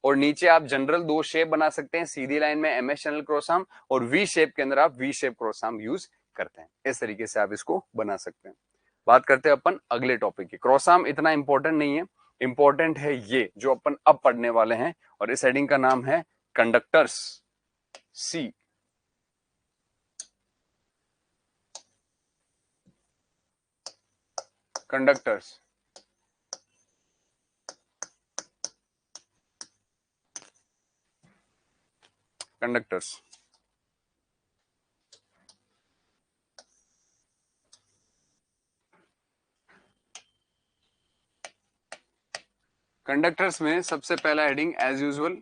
और नीचे आप जनरल दो शेप बना सकते हैं, सीधी लाइन में एमएस चैनल क्रॉस आर्म और वी शेप के अंदर आप V shape cross arm use करते हैं। इस तरीके से आप इसको बना सकते हैं। बात करते हैं अपन अगले टॉपिक की। क्रॉस आर्म इतना इंपॉर्टेंट नहीं है, इंपॉर्टेंट है ये जो अपन अब पढ़ने वाले हैं, और इस हेडिंग का नाम है कंडक्टर्स। सी कंडक्टर्स। कंडक्टर्स कंडक्टर्स में सबसे पहला हेडिंग एज यूजुअल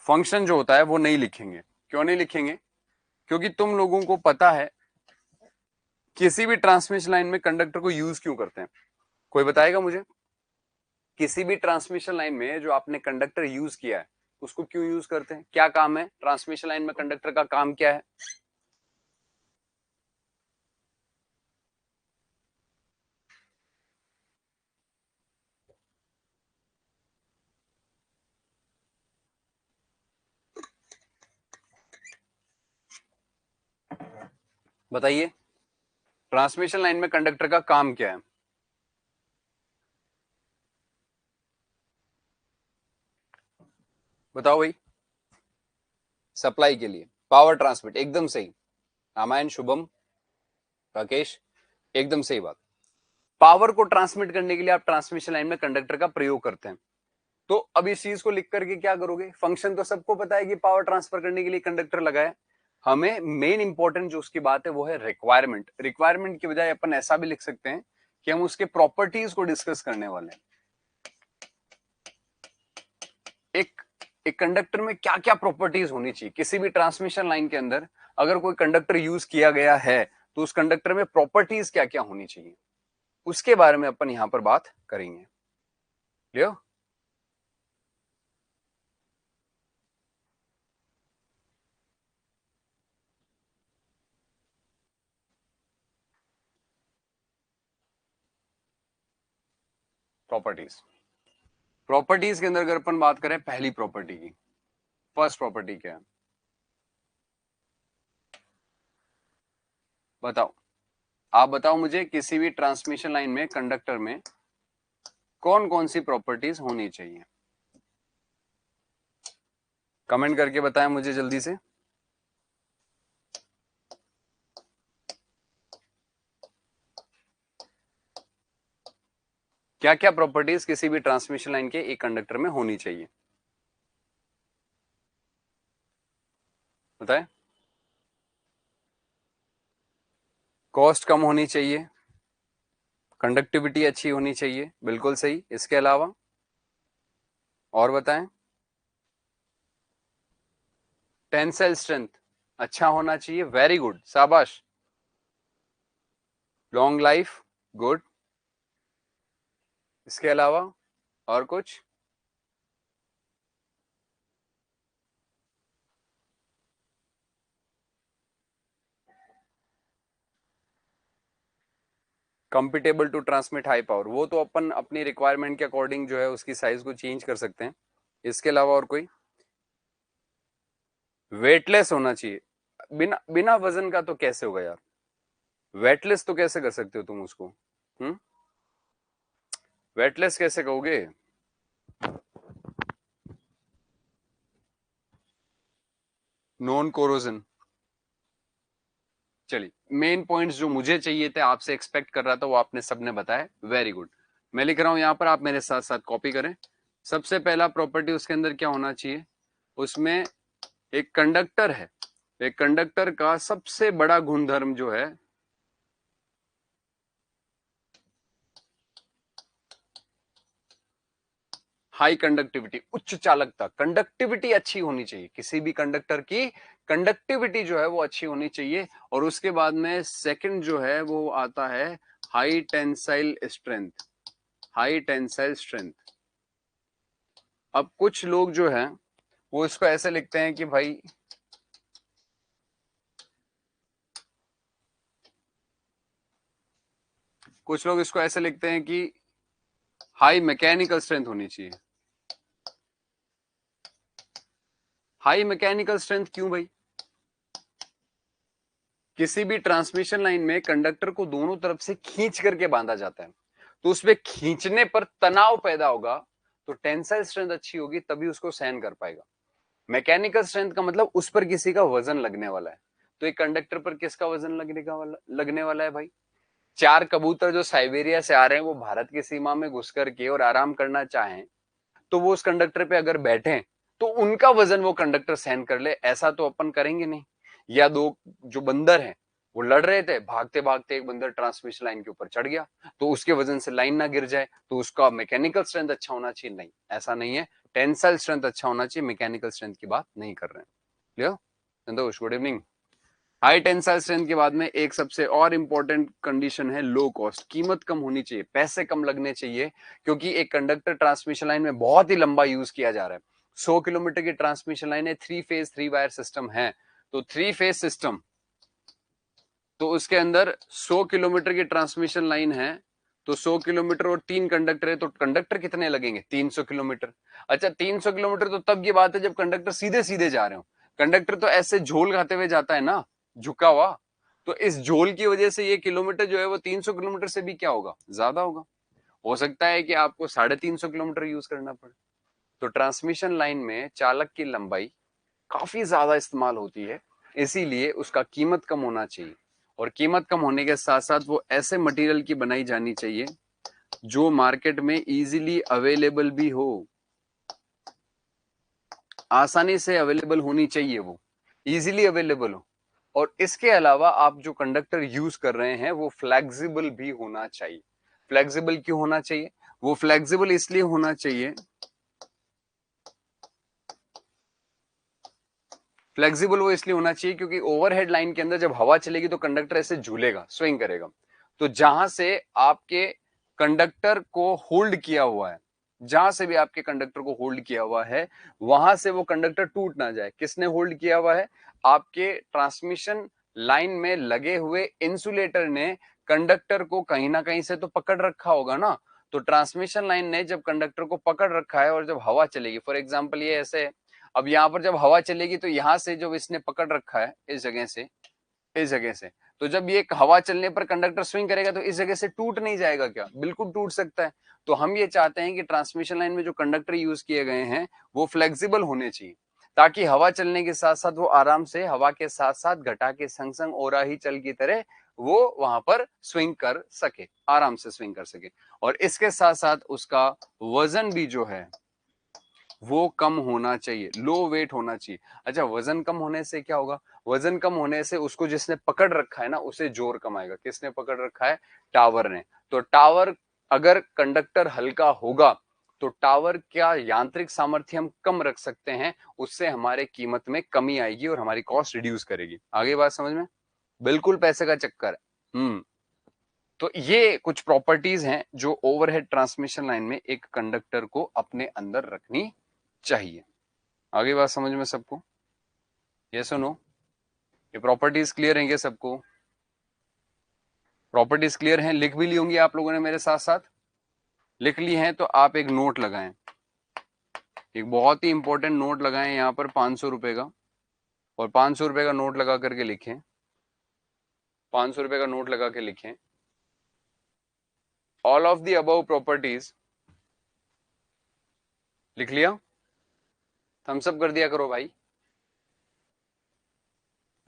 फंक्शन जो होता है वो नहीं लिखेंगे। क्यों नहीं लिखेंगे? क्योंकि तुम लोगों को पता है किसी भी ट्रांसमिशन लाइन में कंडक्टर को यूज क्यों करते हैं। कोई बताएगा मुझे? किसी भी ट्रांसमिशन लाइन में जो आपने कंडक्टर यूज किया है उसको क्यों यूज करते हैं? क्या काम है ट्रांसमिशन लाइन में कंडक्टर का? काम क्या है? बताइए, ट्रांसमिशन लाइन में कंडक्टर का काम क्या है? बताओ भाई। सप्लाई के लिए, पावर ट्रांसमिट, एकदम सही। रामायण, शुभम, राकेश, एकदम सही बात। पावर को ट्रांसमिट करने के लिए आप ट्रांसमिशन लाइन में कंडक्टर का प्रयोग करते हैं। तो अब इस चीज को लिख करके क्या करोगे? फंक्शन तो सबको पता है कि पावर ट्रांसफर करने के लिए कंडक्टर लगा है। हमें मेन इंपॉर्टेंट जो उसकी बात है वो है रिक्वायरमेंट। रिक्वायरमेंट की बजाय अपन ऐसा भी लिख सकते हैं कि हम उसके प्रॉपर्टीज को डिस्कस करने वाले हैं। एक एक कंडक्टर में क्या क्या प्रॉपर्टीज होनी चाहिए किसी भी ट्रांसमिशन लाइन के अंदर? अगर कोई कंडक्टर यूज किया गया है तो उस कंडक्टर में प्रॉपर्टीज क्या क्या होनी चाहिए, उसके बारे में अपन यहां पर बात करेंगे। लियो, प्रॉपर्टीज। प्रॉपर्टीज के अंदर अगर अपन बात करें पहली प्रॉपर्टी की, फर्स्ट प्रॉपर्टी क्या है बताओ? आप बताओ मुझे, किसी भी ट्रांसमिशन लाइन में कंडक्टर में कौन कौन सी प्रॉपर्टीज होनी चाहिए? कमेंट करके बताएं मुझे जल्दी से। क्या क्या प्रॉपर्टीज किसी भी ट्रांसमिशन लाइन के एक कंडक्टर में होनी चाहिए? बताएं। कॉस्ट कम होनी चाहिए, कंडक्टिविटी अच्छी होनी चाहिए, बिल्कुल सही। इसके अलावा और बताएं। टेंसाइल स्ट्रेंथ अच्छा होना चाहिए, वेरी गुड, शाबाश। Long life, good. इसके अलावा और कुछ? कंपिटेबल टू ट्रांसमिट हाई पावर, वो तो अपन अपनी रिक्वायरमेंट के अकॉर्डिंग जो है उसकी साइज को चेंज कर सकते हैं। इसके अलावा और कोई? वेटलेस होना चाहिए। बिना बिना वजन का तो कैसे होगा यार? वेटलेस तो कैसे कर सकते हो तुम उसको? हम्म, वेटलेस कैसे कहोगे? Non corrosion. चलिए, मेन पॉइंट्स जो मुझे चाहिए थे, आपसे एक्सपेक्ट कर रहा था, वो आपने सबने बताया, वेरी गुड। मैं लिख रहा हूं यहां पर, आप मेरे साथ साथ कॉपी करें। सबसे पहला प्रॉपर्टी उसके अंदर क्या होना चाहिए? उसमें एक कंडक्टर है, एक कंडक्टर का सबसे बड़ा गुणधर्म जो है हाई कंडक्टिविटी, उच्च चालकता। कंडक्टिविटी अच्छी होनी चाहिए, किसी भी कंडक्टर की कंडक्टिविटी जो है वो अच्छी होनी चाहिए। और उसके बाद में सेकंड जो है वो आता है high tensile strength. High tensile strength. अब कुछ लोग जो है वो इसको ऐसे लिखते हैं कि भाई कुछ लोग इसको ऐसे लिखते हैं कि हाई मैकेनिकल स्ट्रेंथ होनी चाहिए। हाई मैकेनिकल स्ट्रेंथ क्यों भाई? किसी भी ट्रांसमिशन लाइन में कंडक्टर को दोनों तरफ से खींच करके बांधा जाता है, तो उसमें खींचने पर तनाव पैदा होगा, तो टेंसाइल स्ट्रेंथ अच्छी होगी, तभी उसको सहन कर पाएगा। मैकेनिकल स्ट्रेंथ का मतलब उस पर किसी का वजन लगने वाला है। तो एक कंडक्टर पर किसका वजन लगने वाला है भाई? 4 कबूतर जो साइबेरिया से आ रहे हैं, वो भारत की सीमा में घुस करके और आराम करना चाहें, तो वो उस कंडक्टर पे अगर बैठे तो उनका वजन वो कंडक्टर सहन कर ले, ऐसा तो अपन करेंगे नहीं। या दो जो बंदर हैं, वो लड़ रहे थे, भागते भागते एक बंदर ट्रांसमिशन लाइन के ऊपर चढ़ गया, तो उसके वजन से लाइन ना गिर जाए, तो उसका मैकेनिकल स्ट्रेंथ अच्छा होना चाहिए? नहीं, ऐसा नहीं है। टेंसाइल स्ट्रेंथ अच्छा होना चाहिए, मैकेनिकल स्ट्रेंथ की बात नहीं कर रहे हैं। Clear Santosh? Good evening. High tensile strength के बाद में एक सबसे और इंपॉर्टेंट कंडीशन है लो कॉस्ट। कीमत कम होनी चाहिए, पैसे कम लगने चाहिए, क्योंकि एक कंडक्टर ट्रांसमिशन लाइन में बहुत ही लंबा यूज किया जा रहा है। 100 किलोमीटर की ट्रांसमिशन लाइन है, 3 फेज 3 वायर सिस्टम है। तो 3 फेज सिस्टम, तो उसके अंदर 100 किलोमीटर की ट्रांसमिशन लाइन है, तो 100 किलोमीटर और 3 कंडक्टर है, तो कंडक्टर कितने लगेंगे? 300 किलोमीटर। अच्छा, 300 किलोमीटर तो तब की बात है जब कंडक्टर सीधे सीधे जा रहे हो। कंडक्टर तो ऐसे झोल खाते हुए जाता है ना, झुका हुआ। तो इस झोल की वजह से ये किलोमीटर जो है वो 300 किलोमीटर से भी क्या होगा? ज्यादा होगा। हो सकता है कि आपको 350 किलोमीटर यूज करना पड़े। तो ट्रांसमिशन लाइन में चालक की लंबाई काफी ज्यादा इस्तेमाल होती है, इसीलिए उसका कीमत कम होना चाहिए। और कीमत कम होने के साथ साथ वो ऐसे मटेरियल की बनाई जानी चाहिए जो मार्केट में इजीली अवेलेबल भी हो, आसानी से अवेलेबल होनी चाहिए, वो इजीली अवेलेबल हो। और इसके अलावा आप जो कंडक्टर यूज कर रहे हैं वो फ्लेक्सिबल भी होना चाहिए। फ्लेक्सिबल क्यों होना चाहिए? वो फ्लेक्सिबल इसलिए होना चाहिए, फ्लेक्सिबल वो इसलिए होना चाहिए क्योंकि ओवरहेड लाइन के अंदर जब हवा चलेगी तो कंडक्टर ऐसे झूलेगा, स्विंग करेगा। तो जहां से आपके कंडक्टर को होल्ड किया हुआ है, जहां से भी आपके कंडक्टर को होल्ड किया हुआ है, वहां से वो कंडक्टर टूट ना जाए। किसने होल्ड किया हुआ है? आपके ट्रांसमिशन लाइन में लगे हुए इंसुलेटर ने कंडक्टर को कहीं ना कहीं से तो पकड़ रखा होगा ना। तो ट्रांसमिशन लाइन ने जब कंडक्टर को पकड़ रखा है और जब हवा चलेगी, फॉर एग्जाम्पल ये ऐसे है, अब यहाँ पर जब हवा चलेगी तो यहाँ से जो इसने पकड़ रखा है इस जगह से, इस जगह से, तो जब ये हवा चलने पर कंडक्टर स्विंग करेगा तो इस जगह से टूट नहीं जाएगा क्या? बिल्कुल टूट सकता है। तो हम ये चाहते हैं कि ट्रांसमिशन लाइन में जो कंडक्टर यूज किए गए हैं वो फ्लेक्सिबल होने चाहिए, ताकि हवा चलने के साथ साथ वो आराम से हवा के साथ साथ घटा के संग संग ओरा ही चल की तरह वो वहां पर स्विंग कर सके, आराम से स्विंग कर सके। और इसके साथ साथ उसका वजन भी जो है वो कम होना चाहिए, लो वेट होना चाहिए। अच्छा, वजन कम होने से क्या होगा? वजन कम होने से उसको जिसने पकड़ रखा है ना, उसे जोर कम आएगा। किसने पकड़ रखा है? टावर ने। तो टावर, अगर कंडक्टर हल्का होगा तो टावर क्या यांत्रिक सामर्थ्य हम कम रख सकते हैं, उससे हमारे कीमत में कमी आएगी और हमारी कॉस्ट रिड्यूस करेगी। आगे बात समझ में? बिल्कुल पैसे का चक्कर है। तो ये कुछ प्रॉपर्टीज हैं जो ओवरहेड ट्रांसमिशन लाइन में एक कंडक्टर को अपने अंदर रखनी चाहिए। आगे बात समझ में सबको? यस और नो? ये प्रॉपर्टीज क्लियर हैं क्या सबको? प्रॉपर्टीज क्लियर हैं? लिख भी ली होंगी आप लोगों ने मेरे साथ साथ। लिख ली हैं तो आप एक नोट लगाएं, एक बहुत ही इंपॉर्टेंट नोट लगाएं यहाँ पर 500 रुपए का, और 500 रुपए का नोट लगा करके लिखें, 500 रुपए का नोट लगा के लिखें, all of the above properties. लिख लिया? थम्स अप कर दिया करो भाई।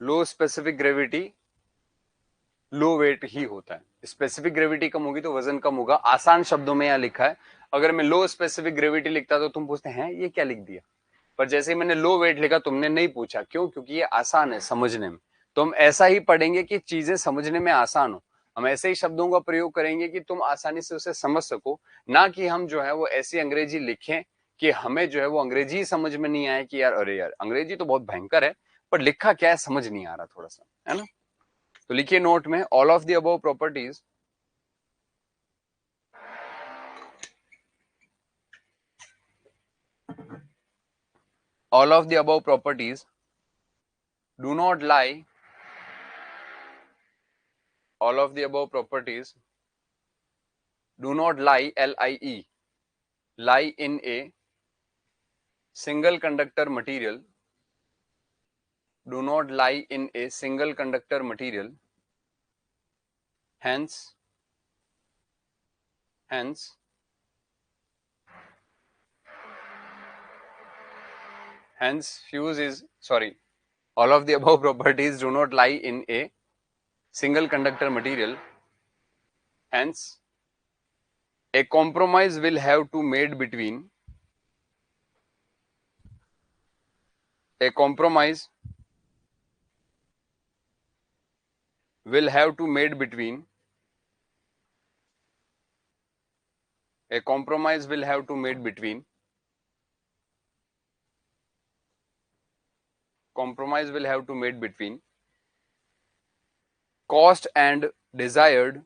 लो स्पेसिफिक ग्रेविटी लो वेट ही होता है। स्पेसिफिक ग्रेविटी कम होगी तो वजन कम होगा। आसान शब्दों में यहां लिखा है। अगर मैं लो स्पेसिफिक ग्रेविटी लिखता तो तुम पूछते हैं ये क्या लिख दिया, पर जैसे ही मैंने लो वेट लिखा तुमने नहीं पूछा। क्यों? क्योंकि ये आसान है समझने में। तो हम ऐसा ही पढ़ेंगे कि चीजें समझने में आसान हो। हम ऐसे ही शब्दों का प्रयोग करेंगे कि तुम आसानी से उसे समझ सको, ना कि हम जो है वो ऐसी अंग्रेजी लिखें कि हमें जो है वो अंग्रेजी समझ में नहीं आए कि यार अरे यार अंग्रेजी तो बहुत भयंकर है, पर लिखा क्या है समझ नहीं आ रहा थोड़ा सा, है ना? तो लिखिए नोट में, all of the above properties all of the above properties do not lie all of the above properties do not lie, LIE, lie in a single conductor material, do not lie in a single conductor material, hence fuse is, sorry, all of the above properties do not lie in a single conductor material, hence a compromise will have to made between a compromise will have to made between a compromise will have to made between compromise will have to made between cost and desired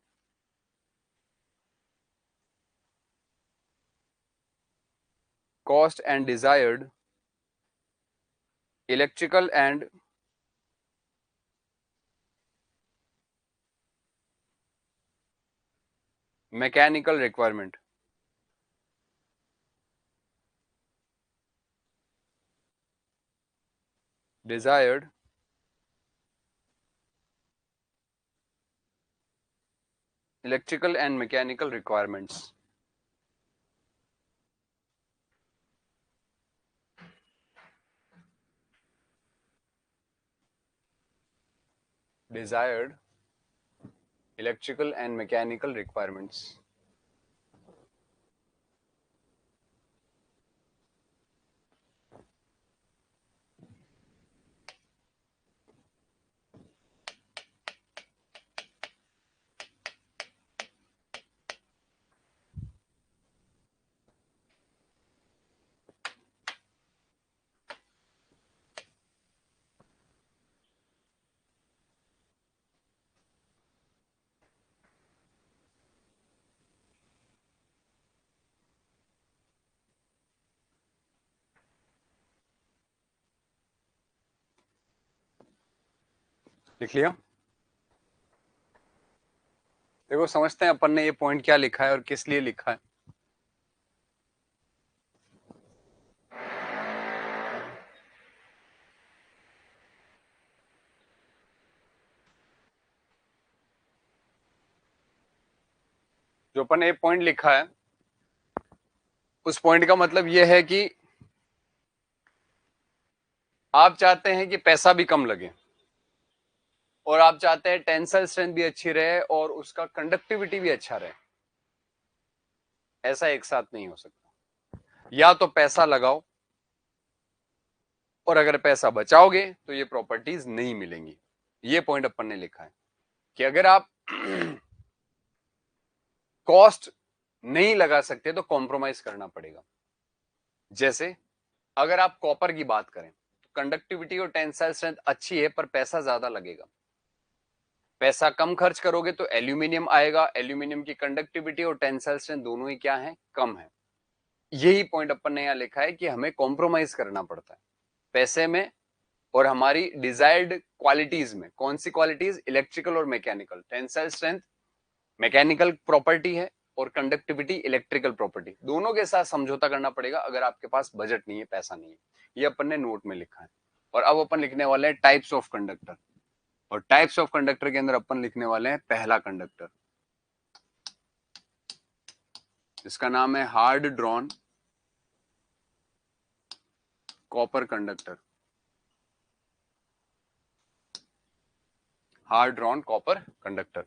electrical and mechanical requirement. Desired electrical and mechanical requirements. Desired electrical and mechanical requirements. लिख लिया? देखो समझते हैं अपन ने ये point क्या लिखा है और किस लिए लिखा है. जो अपन ने ये पॉइंट लिखा है उस पॉइंट का मतलब ये है कि आप चाहते हैं कि पैसा भी कम लगे और आप चाहते हैं टेंसाइल स्ट्रेंथ भी अच्छी रहे और उसका कंडक्टिविटी भी अच्छा रहे. ऐसा एक साथ नहीं हो सकता. या तो पैसा लगाओ और अगर पैसा बचाओगे तो ये प्रॉपर्टीज नहीं मिलेंगी. ये पॉइंट अपन ने लिखा है कि अगर आप कॉस्ट नहीं लगा सकते तो कॉम्प्रोमाइज करना पड़ेगा. जैसे अगर आप कॉपर की बात करें तो कंडक्टिविटी और टेंसाइल स्ट्रेंथ अच्छी है पर पैसा ज्यादा लगेगा. पैसा कम खर्च करोगे तो एल्यूमिनियम आएगा. एल्यूमिनियम की कंडक्टिविटी और टेंसाइल स्ट्रेंथ दोनों ही क्या है? कम है. यही पॉइंट अपन ने यहां लिखा है कि हमें कॉम्प्रोमाइज करना पड़ता है पैसे में और हमारी डिजायर्ड क्वालिटीज में. कौन सी क्वालिटीज? इलेक्ट्रिकल और mechanical. Tensile strength mechanical property है और कंडक्टिविटी इलेक्ट्रिकल प्रॉपर्टी. दोनों के साथ समझौता करना पड़ेगा अगर आपके पास बजट नहीं है, पैसा नहीं है. ये अपन ने नोट में लिखा है. और अब अपन लिखने वाले हैं टाइप्स ऑफ कंडक्टर. और टाइप्स ऑफ कंडक्टर के अंदर अपन लिखने वाले हैं पहला कंडक्टर जिसका नाम है hard drawn copper conductor. Hard drawn copper conductor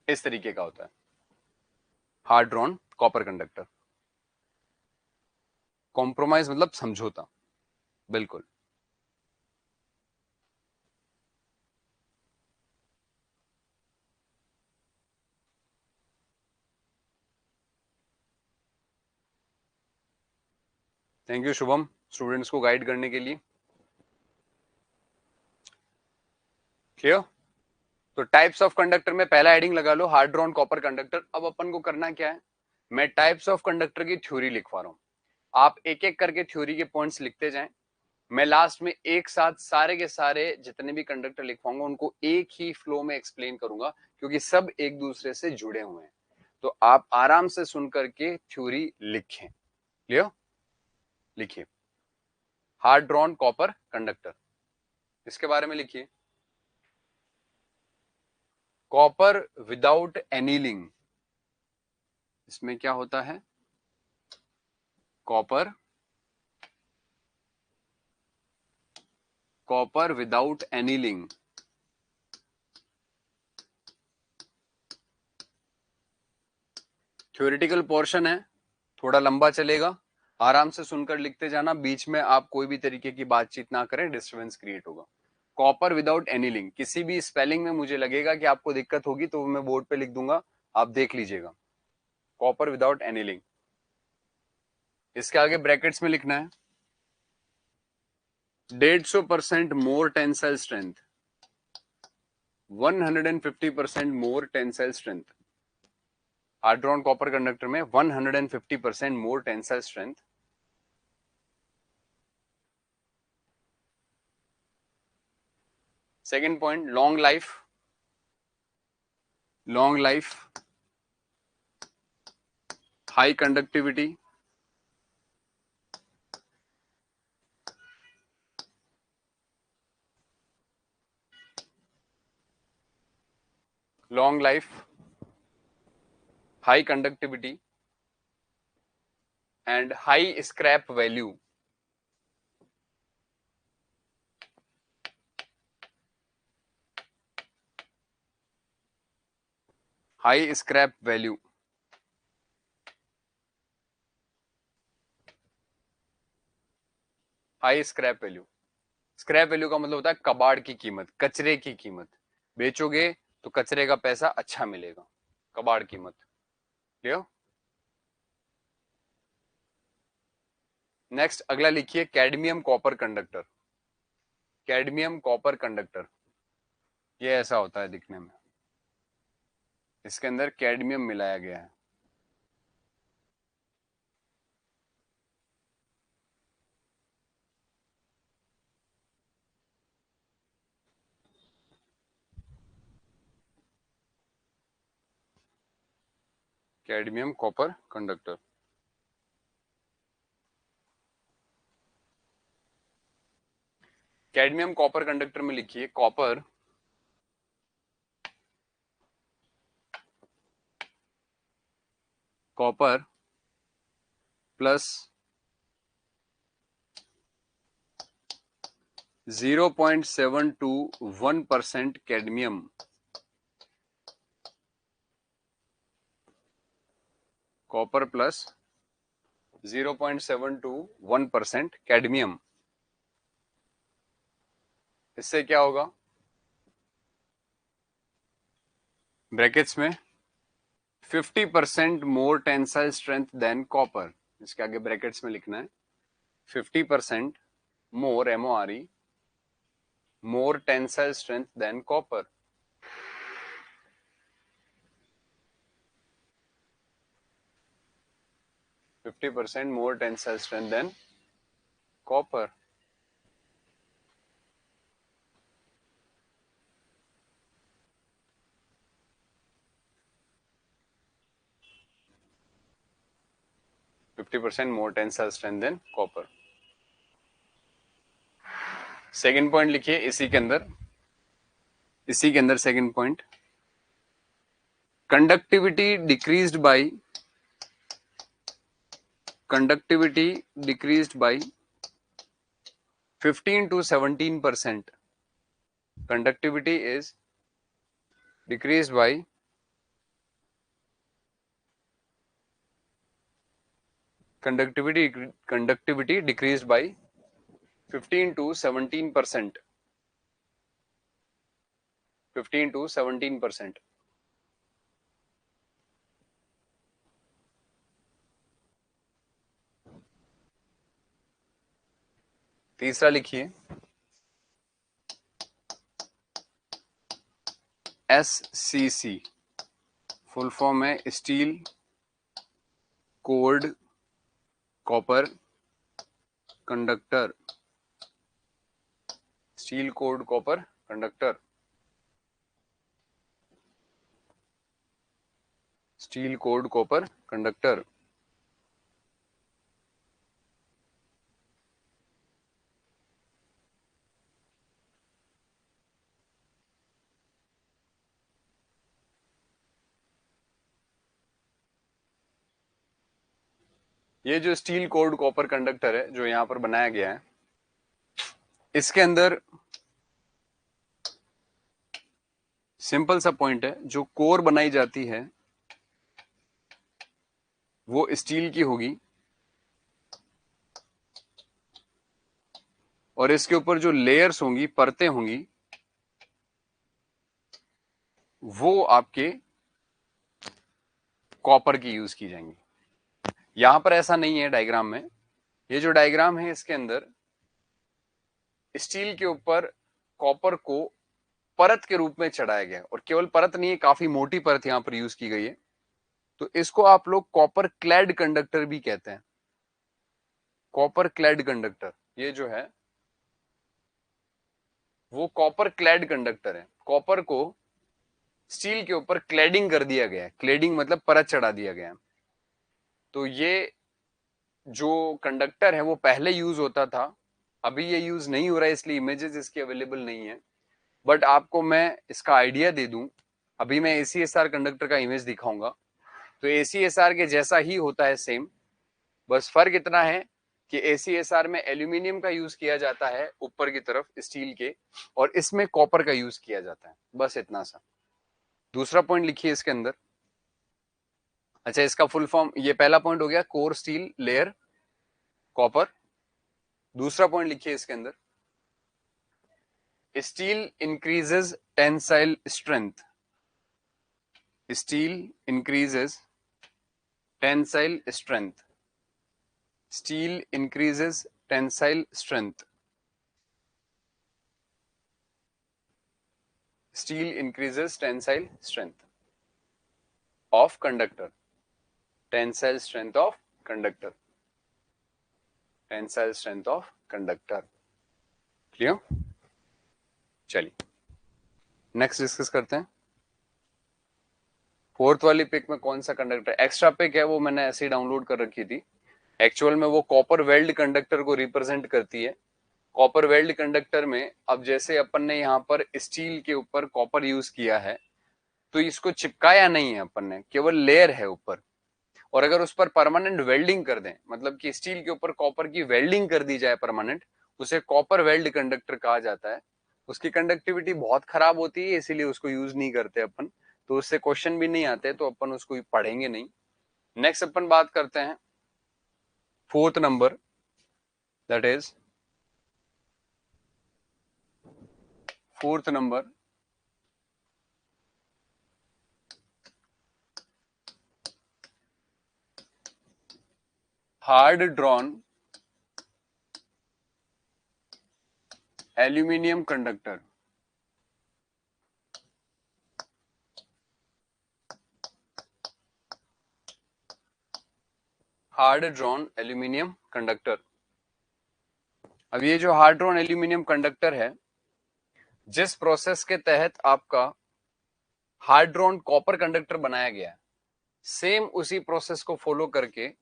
इस तरीके का होता है. Hard drawn copper conductor. Compromise मतलब समझौता. बिल्कुल. थैंक यू शुभम स्टूडेंट्स को गाइड करने के लिए. क्लियर? तो टाइप्स ऑफ कंडक्टर में पहला हेडिंग लगा लो हार्ड ड्रॉन कॉपर कंडक्टर. अब अपन को करना क्या है? मैं टाइप्स ऑफ कंडक्टर की थ्योरी लिखवा रहा हूं. आप एक एक करके थ्योरी के पॉइंट्स लिखते जाएं मैं लास्ट में एक साथ सारे के सारे जितने भी कंडक्टर लिखवाऊंगा उनको एक ही फ्लो में एक्सप्लेन करूंगा, क्योंकि सब एक दूसरे से जुड़े हुए हैं। तो आप आराम से सुन करके थ्योरी लिखें। क्लियर? लिखिए, हार्ड ड्रॉन कॉपर कंडक्टर, इसके बारे में लिखिए। कॉपर विदाउट एनीलिंग, इसमें क्या होता है? Copper without annealing, theoretical portion है, थोड़ा लंबा चलेगा, आराम से सुनकर लिखते जाना, बीच में आप कोई भी तरीके की बातचीत ना करें, डिस्टर्बेंस क्रिएट होगा। कॉपर विदाउट एनीलिंग, किसी भी स्पेलिंग में मुझे लगेगा कि आपको दिक्कत होगी तो मैं बोर्ड पे लिख दूंगा, आप देख लीजिएगा। कॉपर विदाउट एनीलिंग, इसके आगे ब्रैकेट्स में लिखना है 150% more tensile strength, 150% more tensile strength. Hard drawn copper conductor में 150% more tensile strength. Second point, long life, high conductivity, long life, high conductivity and high scrap value. High scrap value, high scrap value. Scrap value का मतलब होता है कबाड़ की कीमत, कचरे की कीमत। बेचोगे तो कचरे का पैसा अच्छा मिलेगा, कबाड़ कीमत। क्लियर? नेक्स्ट अगला लिखिए cadmium copper conductor. Cadmium copper conductor, ये ऐसा होता है दिखने में, इसके अंदर कैडमियम मिलाया गया है। Cadmium copper conductor, cadmium copper conductor में लिखिए copper plus 0.721% cadmium, copper plus 0.721% cadmium. इससे क्या होगा? ब्रैकेट्स में 50% more tensile strength than copper, इसके आगे ब्रैकेट्स में लिखना है 50% more, MORE, more tensile strength than copper. %50 more tensile strength than copper. %50 more tensile strength than copper. Second point लिखिए इसी के अंदर second point, conductivity decreased bye 15 to 17%. Conductivity is decreased by 15 to 17%. 15 to 17%. तीसरा लिखिए SCC, full form है steel cold copper conductor steel cored copper conductor, steel cored copper conductor. ये जो steel cored copper conductor है जो यहां पर बनाया गया है, इसके अंदर सिंपल सा पॉइंट है, जो कोर बनाई जाती है वो स्टील की होगी और इसके ऊपर जो लेयर्स होंगी, परतें होंगी, वो आपके कॉपर की यूज की जाएंगी। यहां पर ऐसा नहीं है डायग्राम में। ये जो डायग्राम है इसके अंदर स्टील के ऊपर कॉपर को परत के रूप में चढ़ाया गया, और केवल परत नहीं है, काफी मोटी परत यहां पर यूज की गई है। तो इसको आप लोग कॉपर क्लैड कंडक्टर भी कहते हैं। कॉपर क्लैड कंडक्टर, ये जो है वो कॉपर क्लैड कंडक्टर है। कॉपर को स्टील के ऊपर क्लैडिंग कर दिया गया है। क्लैडिंग मतलब परत चढ़ा दिया गया है। तो ये जो कंडक्टर है वो पहले यूज होता था, अभी ये यूज नहीं हो रहा है, इसलिए इमेजेस इसकी अवेलेबल नहीं है। बट आपको मैं इसका आइडिया दे दूं, अभी मैं ACSR कंडक्टर का इमेज दिखाऊंगा। तो ACSR के जैसा ही होता है सेम, बस फर्क इतना है कि ACSR में एल्यूमिनियम का यूज किया जाता है ऊपर की तरफ स्टील के, और इसमें कॉपर का यूज किया जाता है, बस इतना सा। दूसरा पॉइंट लिखिए इसके अंदर। अच्छा, इसका फुल फॉर्म, ये पहला पॉइंट हो गया, कोर स्टील लेयर कॉपर। दूसरा पॉइंट लिखिए इसके अंदर, steel increases tensile strength. Steel increases tensile strength. Steel increases tensile strength. Steel increases tensile strength of conductor. Tensile strength of conductor. Tensile strength of conductor. Clear? चलिए next discuss करते हैं। Fourth वाली pick में कौन सा conductor, extra pick है, वो मैंने ऐसे ही डाउनलोड कर रखी थी। एक्चुअल में वो कॉपर वेल्ड कंडक्टर को रिप्रेजेंट करती है। कॉपर वेल्ड कंडक्टर में अब जैसे अपन ने यहाँ पर स्टील के ऊपर कॉपर यूज किया है, तो इसको चिपकाया नहीं है अपन ने, केवल लेयर है ऊपर। और अगर उस पर परमानेंट वेल्डिंग कर दें, मतलब कि स्टील के ऊपर कॉपर की वेल्डिंग कर दी जाए परमानेंट, उसे कॉपर वेल्ड कंडक्टर कहा जाता है। उसकी कंडक्टिविटी बहुत खराब होती है, इसीलिए उसको यूज नहीं करते अपन। तो उससे क्वेश्चन भी नहीं आते, तो अपन उसको पढ़ेंगे नहीं। नेक्स्ट अपन बात करते हैं fourth number, that is fourth number, hard drawn aluminium conductor. Hard drawn aluminium conductor. अब ये जो हार्ड ड्रॉन एल्यूमिनियम कंडक्टर है, जिस प्रोसेस के तहत आपका हार्ड ड्रॉन कॉपर कंडक्टर बनाया गया है, सेम उसी प्रोसेस को फॉलो करके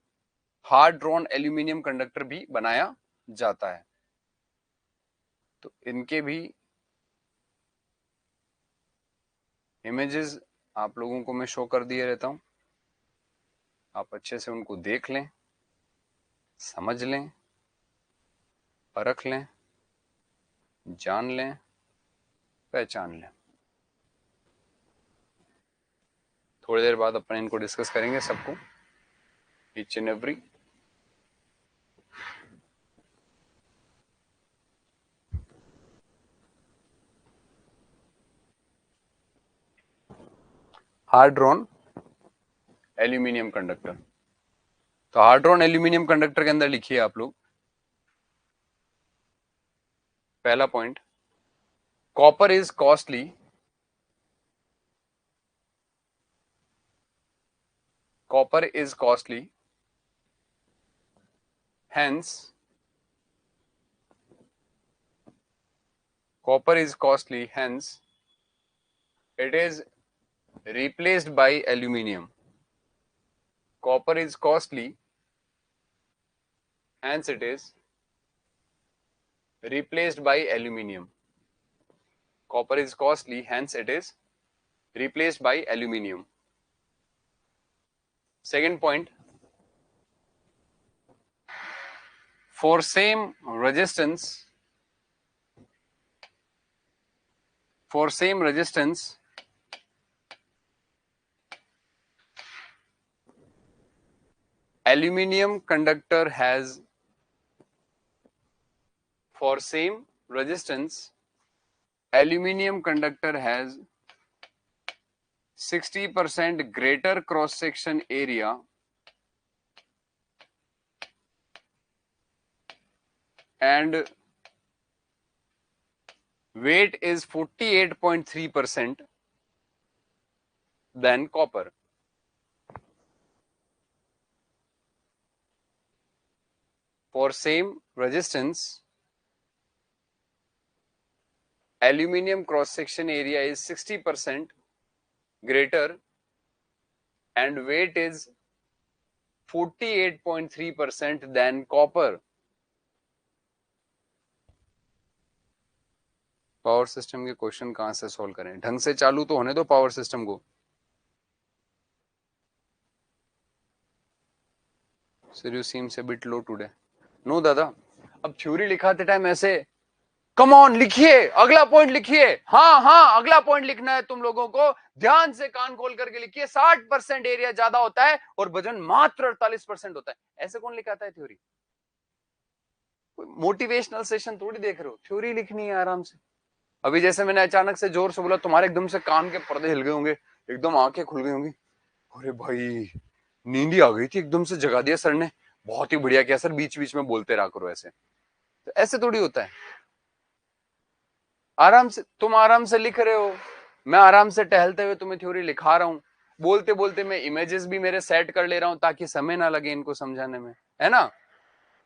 हार्ड ड्रॉन एल्यूमिनियम कंडक्टर भी बनाया जाता है। तो इनके भी इमेजेस आप लोगों को मैं शो कर दिए रहता हूं, आप अच्छे से उनको देख लें, समझ लें, परख लें, जान लें, पहचान लें। थोड़ी देर बाद अपन इनको डिस्कस करेंगे सबको, each and every. Hard drawn aluminium conductor. तो हार्ड ड्रॉन एल्यूमिनियम कंडक्टर के अंदर लिखिए आप लोग, पहला point, copper is costly, copper is costly, hence copper is costly, hence it is replaced by aluminium. Copper is costly, hence it is replaced by aluminium. Copper is costly, hence it is replaced by aluminium. Second point, for same resistance, aluminium conductor has, for same resistance, aluminium conductor has 60% greater cross section area and weight is 48.3% than copper. For same resistance, aluminium cross section area is 60% greater and weight is 48.3% than copper. Power system के question कहां से solve करें? ढंग से चालू तो होने दो पावर सिस्टम को. Sir, you seems a bit low today. No दादा, अब थ्योरी लिखाते टाइम ऐसे कम ऑन लिखिए, अगला पॉइंट लिखिए. हाँ, अगला पॉइंट लिखना है तुम लोगों को. ध्यान से कान खोल करके लिखिए. 60% एरिया ज्यादा होता है और वजन मात्र 48% होता है. ऐसे कौन लिखाता है थ्योरी? मोटिवेशनल सेशन थोड़ी देख रहे हो, थ्योरी लिखनी है आराम से. अभी जैसे मैंने अचानक से जोर से बोला, तुम्हारे एकदम से कान के पर्दे हिल गए होंगे, एकदम आंखें खुल गई होंगी. अरे भाई, नींद ही आ गई थी, एकदम से जगा दिया सर ने. बहुत ही बढ़िया किया सर, बीच बीच में बोलते रहा करो ऐसे. तो ऐसे थोड़ी होता है. आराम से, तुम आराम से लिख रहे हो, मैं आराम से टहलते हुए तुम्हें थ्योरी लिखा रहा हूं. बोलते बोलते मैं इमेजेस भी मेरे सेट कर ले रहा हूं ताकि समय ना लगे इनको समझाने में, है ना.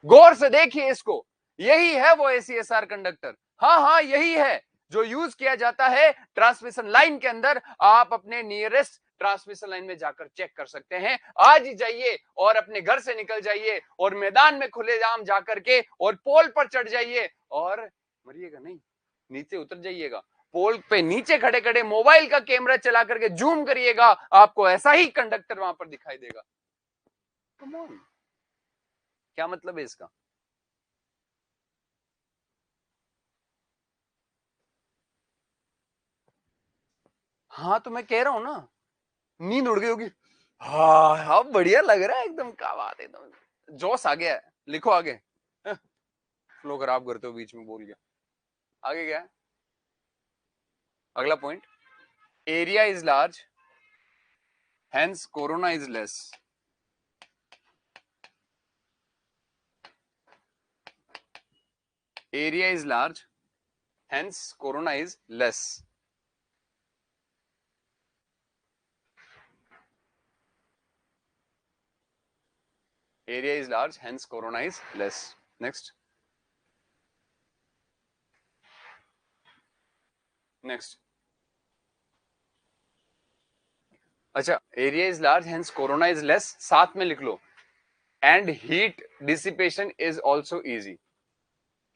गौर से देखिए इसको. यही है वो एसीएसआर कंडक्टर. हाँ, यही है जो यूज किया जाता है ट्रांसमिशन लाइन के अंदर. आप अपने नियरेस्ट ट्रांसमिशन लाइन में जाकर चेक कर सकते हैं. आज ही जाइए और अपने घर से निकल जाइए और मैदान में खुलेआम जाकर के और पोल पर चढ़ जाइए और मरिएगा नहीं, नीचे उतर जाइएगा. पोल पे नीचे खड़े खड़े मोबाइल का कैमरा चला करके जूम करिएगा, आपको ऐसा ही कंडक्टर वहां पर दिखाई देगा. कम ऑन, क्या मतलब है इसका? हाँ, तो मैं कह रहा हूं ना, नींद उड़ गई होगी. हाँ, अब बढ़िया लग रहा है एकदम. क्या बात है, एकदम जोश आ गया है. लिखो आगे. फ्लो खराब करते हो बीच में बोल गया. आगे क्या है? अगला point, area is large, hence corona is less. Area is large, hence corona is less. Area is large, hence corona is less. Next. अच्छा, area is large hence corona is less, साथ में लिख लो. And heat dissipation is also easy.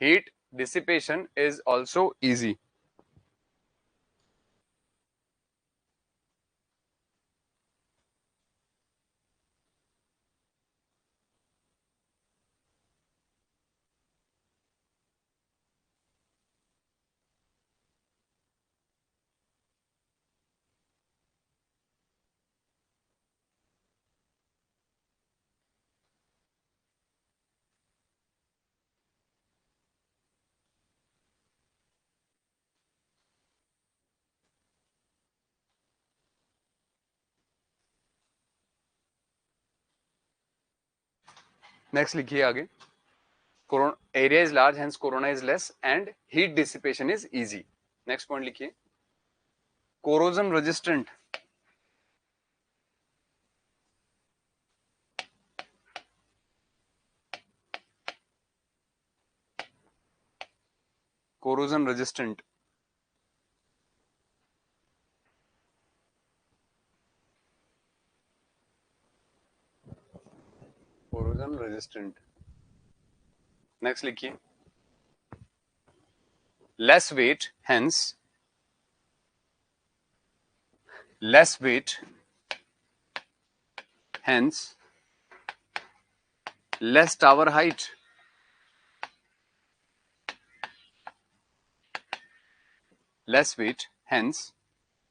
Heat dissipation is also easy. Next लिखिए आगे. Area is large hence corona is less and heat dissipation is easy. Next point लिखिए, corrosion resistant. Corrosion resistant corrosion resistant. Next लिखिए, less weight hence less tower height. Less weight, hence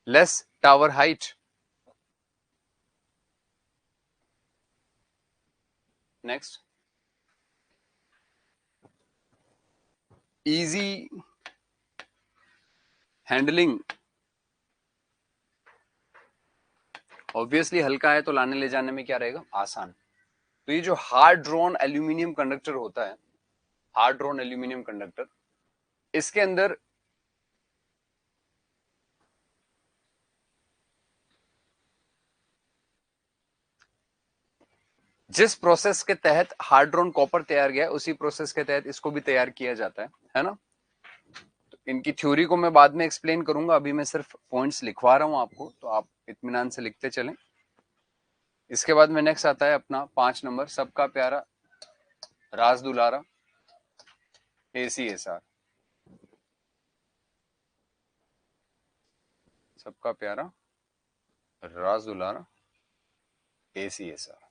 less tower height. Next, easy handling. Obviously हल्का है तो लाने ले जाने में क्या रहेगा, आसान। तो ये जो हार्ड ड्रॉन एल्यूमिनियम कंडक्टर होता है, हार्ड ड्रॉन एल्यूमिनियम कंडक्टर, इसके अंदर जिस प्रोसेस के तहत हार्ड ड्रॉन कॉपर तैयार किया है, उसी प्रोसेस के तहत इसको भी तैयार किया जाता है ना। तो इनकी थ्योरी को मैं बाद में एक्सप्लेन करूंगा, अभी मैं सिर्फ पॉइंट्स लिखवा रहा हूं आपको, तो आप इत्मीनान से लिखते चलें। इसके बाद में नेक्स्ट आता है अपना 5 नंबर, सबका प्यारा राज दुलारा ACSR। सबका प्यारा राज दुलारा ACSR।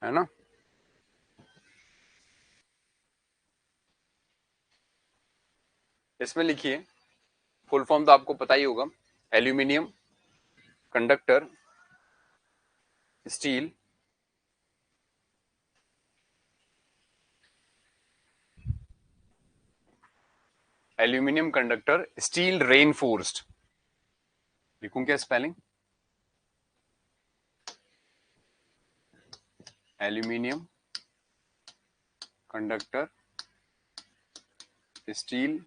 है ना। इसमें लिखिए, फुल फॉर्म तो आपको पता ही होगा, aluminium conductor steel aluminium conductor steel reinforced. लिखूं क्या spelling, aluminium conductor steel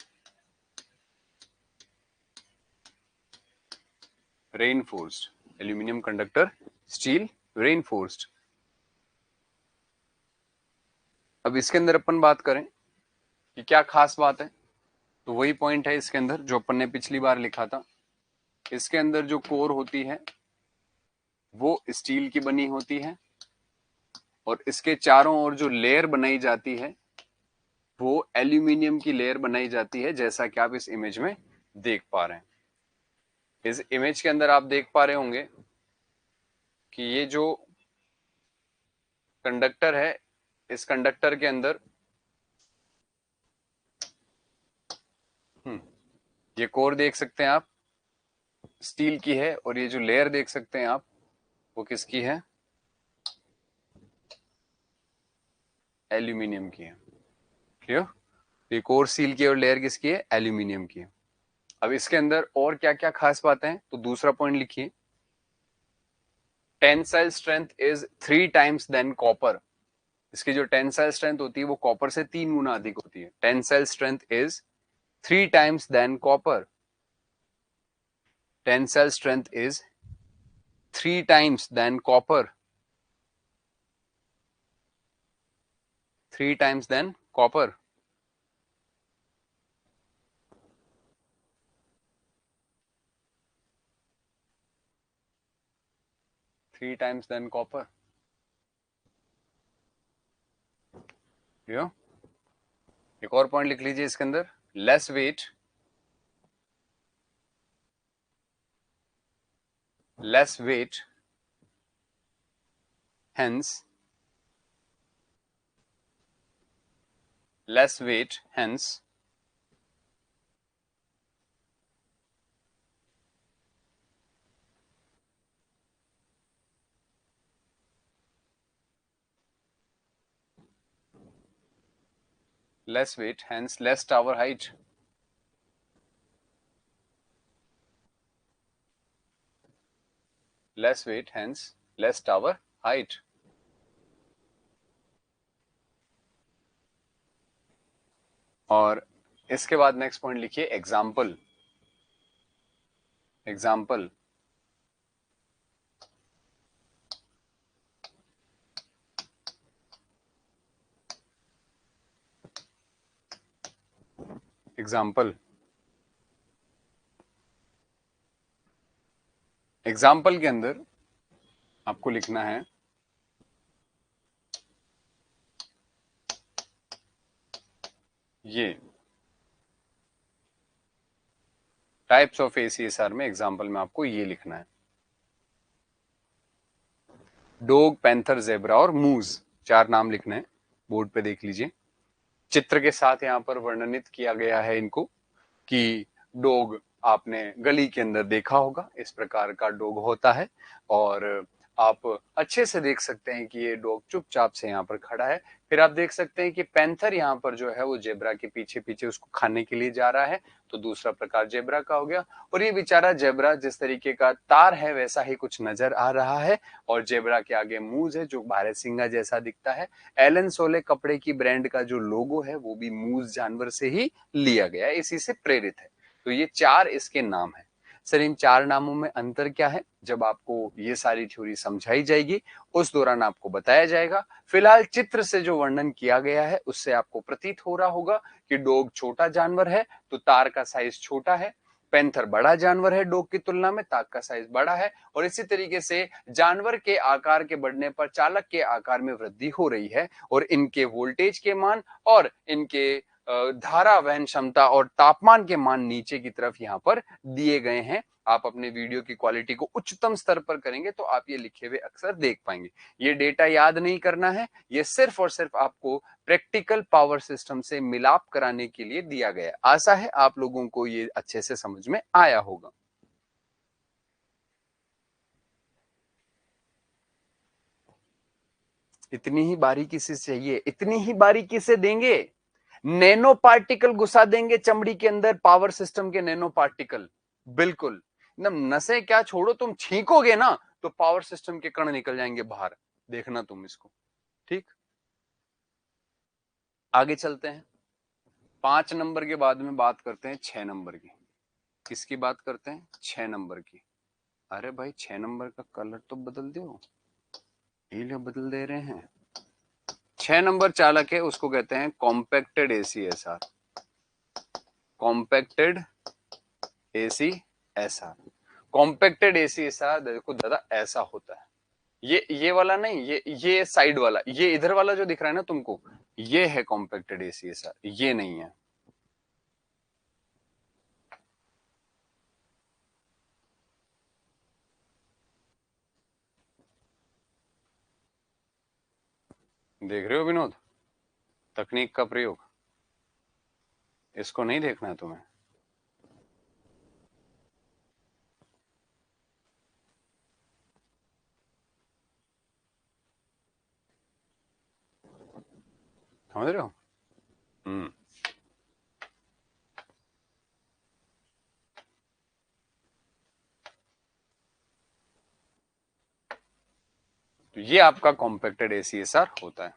reinforced, aluminium conductor steel reinforced. अब इसके अंदर अपन बात करें कि क्या खास बात है, तो वही पॉइंट है इसके अंदर जो अपन ने पिछली बार लिखा था। इसके अंदर जो कोर होती है वो स्टील की बनी होती है, और इसके चारों ओर जो लेयर बनाई जाती है वो एल्यूमिनियम की लेयर बनाई जाती है, जैसा कि आप इस इमेज में देख पा रहे हैं। इस इमेज के अंदर आप देख पा रहे होंगे कि ये जो कंडक्टर है, इस कंडक्टर के अंदर ये कोर देख सकते हैं आप, स्टील की है, और ये जो लेयर देख सकते हैं आप वो किसकी है, एल्यूमिनियम की है। क्लियर। ये कोर स्टील की और लेयर किसकी है, एल्यूमिनियम की है। अब इसके अंदर और क्या क्या खास बातें हैं, तो दूसरा पॉइंट लिखिए, tensile strength is 3 times than copper. इसकी जो टेंसाइल स्ट्रेंथ होती है वो कॉपर से 3 गुना अधिक होती है। Tensile strength is 3 times than copper. Tensile strength is 3 times than copper. 3 times than copper. Three times than copper. एक और पॉइंट लिख लीजिए इसके अंदर, less weight, less weight, hence less weight, hence less weight, hence less tower height. Less weight, hence less tower height. और इसके बाद next point लिखिए एग्जाम्पल। एग्जाम्पल एग्जाम्पल एग्जाम्पल के अंदर आपको लिखना है ये टाइप्स ऑफ एसीएसआर में एग्जाम्पल में आपको ये लिखना है डॉग, पैंथर, जेब्रा और मूज, 4 नाम लिखने हैं। बोर्ड पे देख लीजिए, चित्र के साथ यहाँ पर वर्णनित किया गया है इनको कि डॉग आपने गली के अंदर देखा होगा, इस प्रकार का डॉग होता है और आप अच्छे से देख सकते हैं कि ये डॉग चुपचाप से यहाँ पर खड़ा है। फिर आप देख सकते हैं कि पैंथर यहाँ पर जो है वो जेब्रा के पीछे पीछे उसको खाने के लिए जा रहा है, तो दूसरा प्रकार जेब्रा का हो गया। और ये बेचारा जेब्रा जिस तरीके का तार है वैसा ही कुछ नजर आ रहा है और जेब्रा के आगे मूज है जो बारहसिंगा जैसा दिखता है। एलन सोले कपड़े की ब्रांड का जो लोगो है वो भी मूज जानवर से ही लिया गया है, इसी से प्रेरित है। तो ये 4 इसके नाम है। सर इन 4 नामों में अंतर क्या है? जब आपको ये सारी थ्योरी समझाई जाएगी उस दौरान आपको बताया जाएगा। फिलहाल चित्र से जो वर्णन किया गया है उससे आपको प्रतीत हो रहा होगा कि डॉग छोटा जानवर है तो तार का साइज छोटा है, पैंथर बड़ा जानवर है डॉग की तुलना में, ताक का साइज बड़ा है। और इसी तरीके से जानवर के आकार के बढ़ने पर चालक के आकार में वृद्धि हो रही है और इनके वोल्टेज के मान और इनके धारा वहन क्षमता और तापमान के मान नीचे की तरफ यहाँ पर दिए गए हैं। आप अपने वीडियो की क्वालिटी को उच्चतम स्तर पर करेंगे तो आप ये लिखे हुए अक्सर देख पाएंगे। ये डेटा याद नहीं करना है, ये सिर्फ और सिर्फ आपको प्रैक्टिकल पावर सिस्टम से मिलाप कराने के लिए दिया गया। आशा है आप लोगों को ये अच्छे से समझ में आया होगा। इतनी ही बारीकी से चाहिए, इतनी ही बारीकी से देंगे। नैनो पार्टिकल घुसा देंगे चमड़ी के अंदर, पावर सिस्टम के नैनो पार्टिकल, बिल्कुल एकदम नसें क्या छोड़ो, तुम छींकोगे ना तो पावर सिस्टम के कण निकल जाएंगे बाहर, देखना तुम इसको। ठीक, आगे चलते हैं। 5 नंबर के बाद में बात करते हैं 6 नंबर की। किसकी बात करते हैं? 6 नंबर की। अरे भाई 6 नंबर का कलर तो बदल दो, ये बदल दे रहे हैं। 6 नंबर चालक है उसको कहते हैं compacted ACSR. Compacted ACSR. Compacted ACSR देखो दादा ऐसा होता है, ये वाला नहीं, ये साइड वाला, ये इधर वाला जो दिख रहा है ना तुमको, ये है कॉम्पैक्टेड एसीएसआर, ये नहीं है। देख रहे हो विनोद, तकनीक का प्रयोग, इसको नहीं देखना है तुम्हें। समझ रहे हो? हम्म। तो ये आपका कॉम्पैक्टेड एसीएसआर होता है,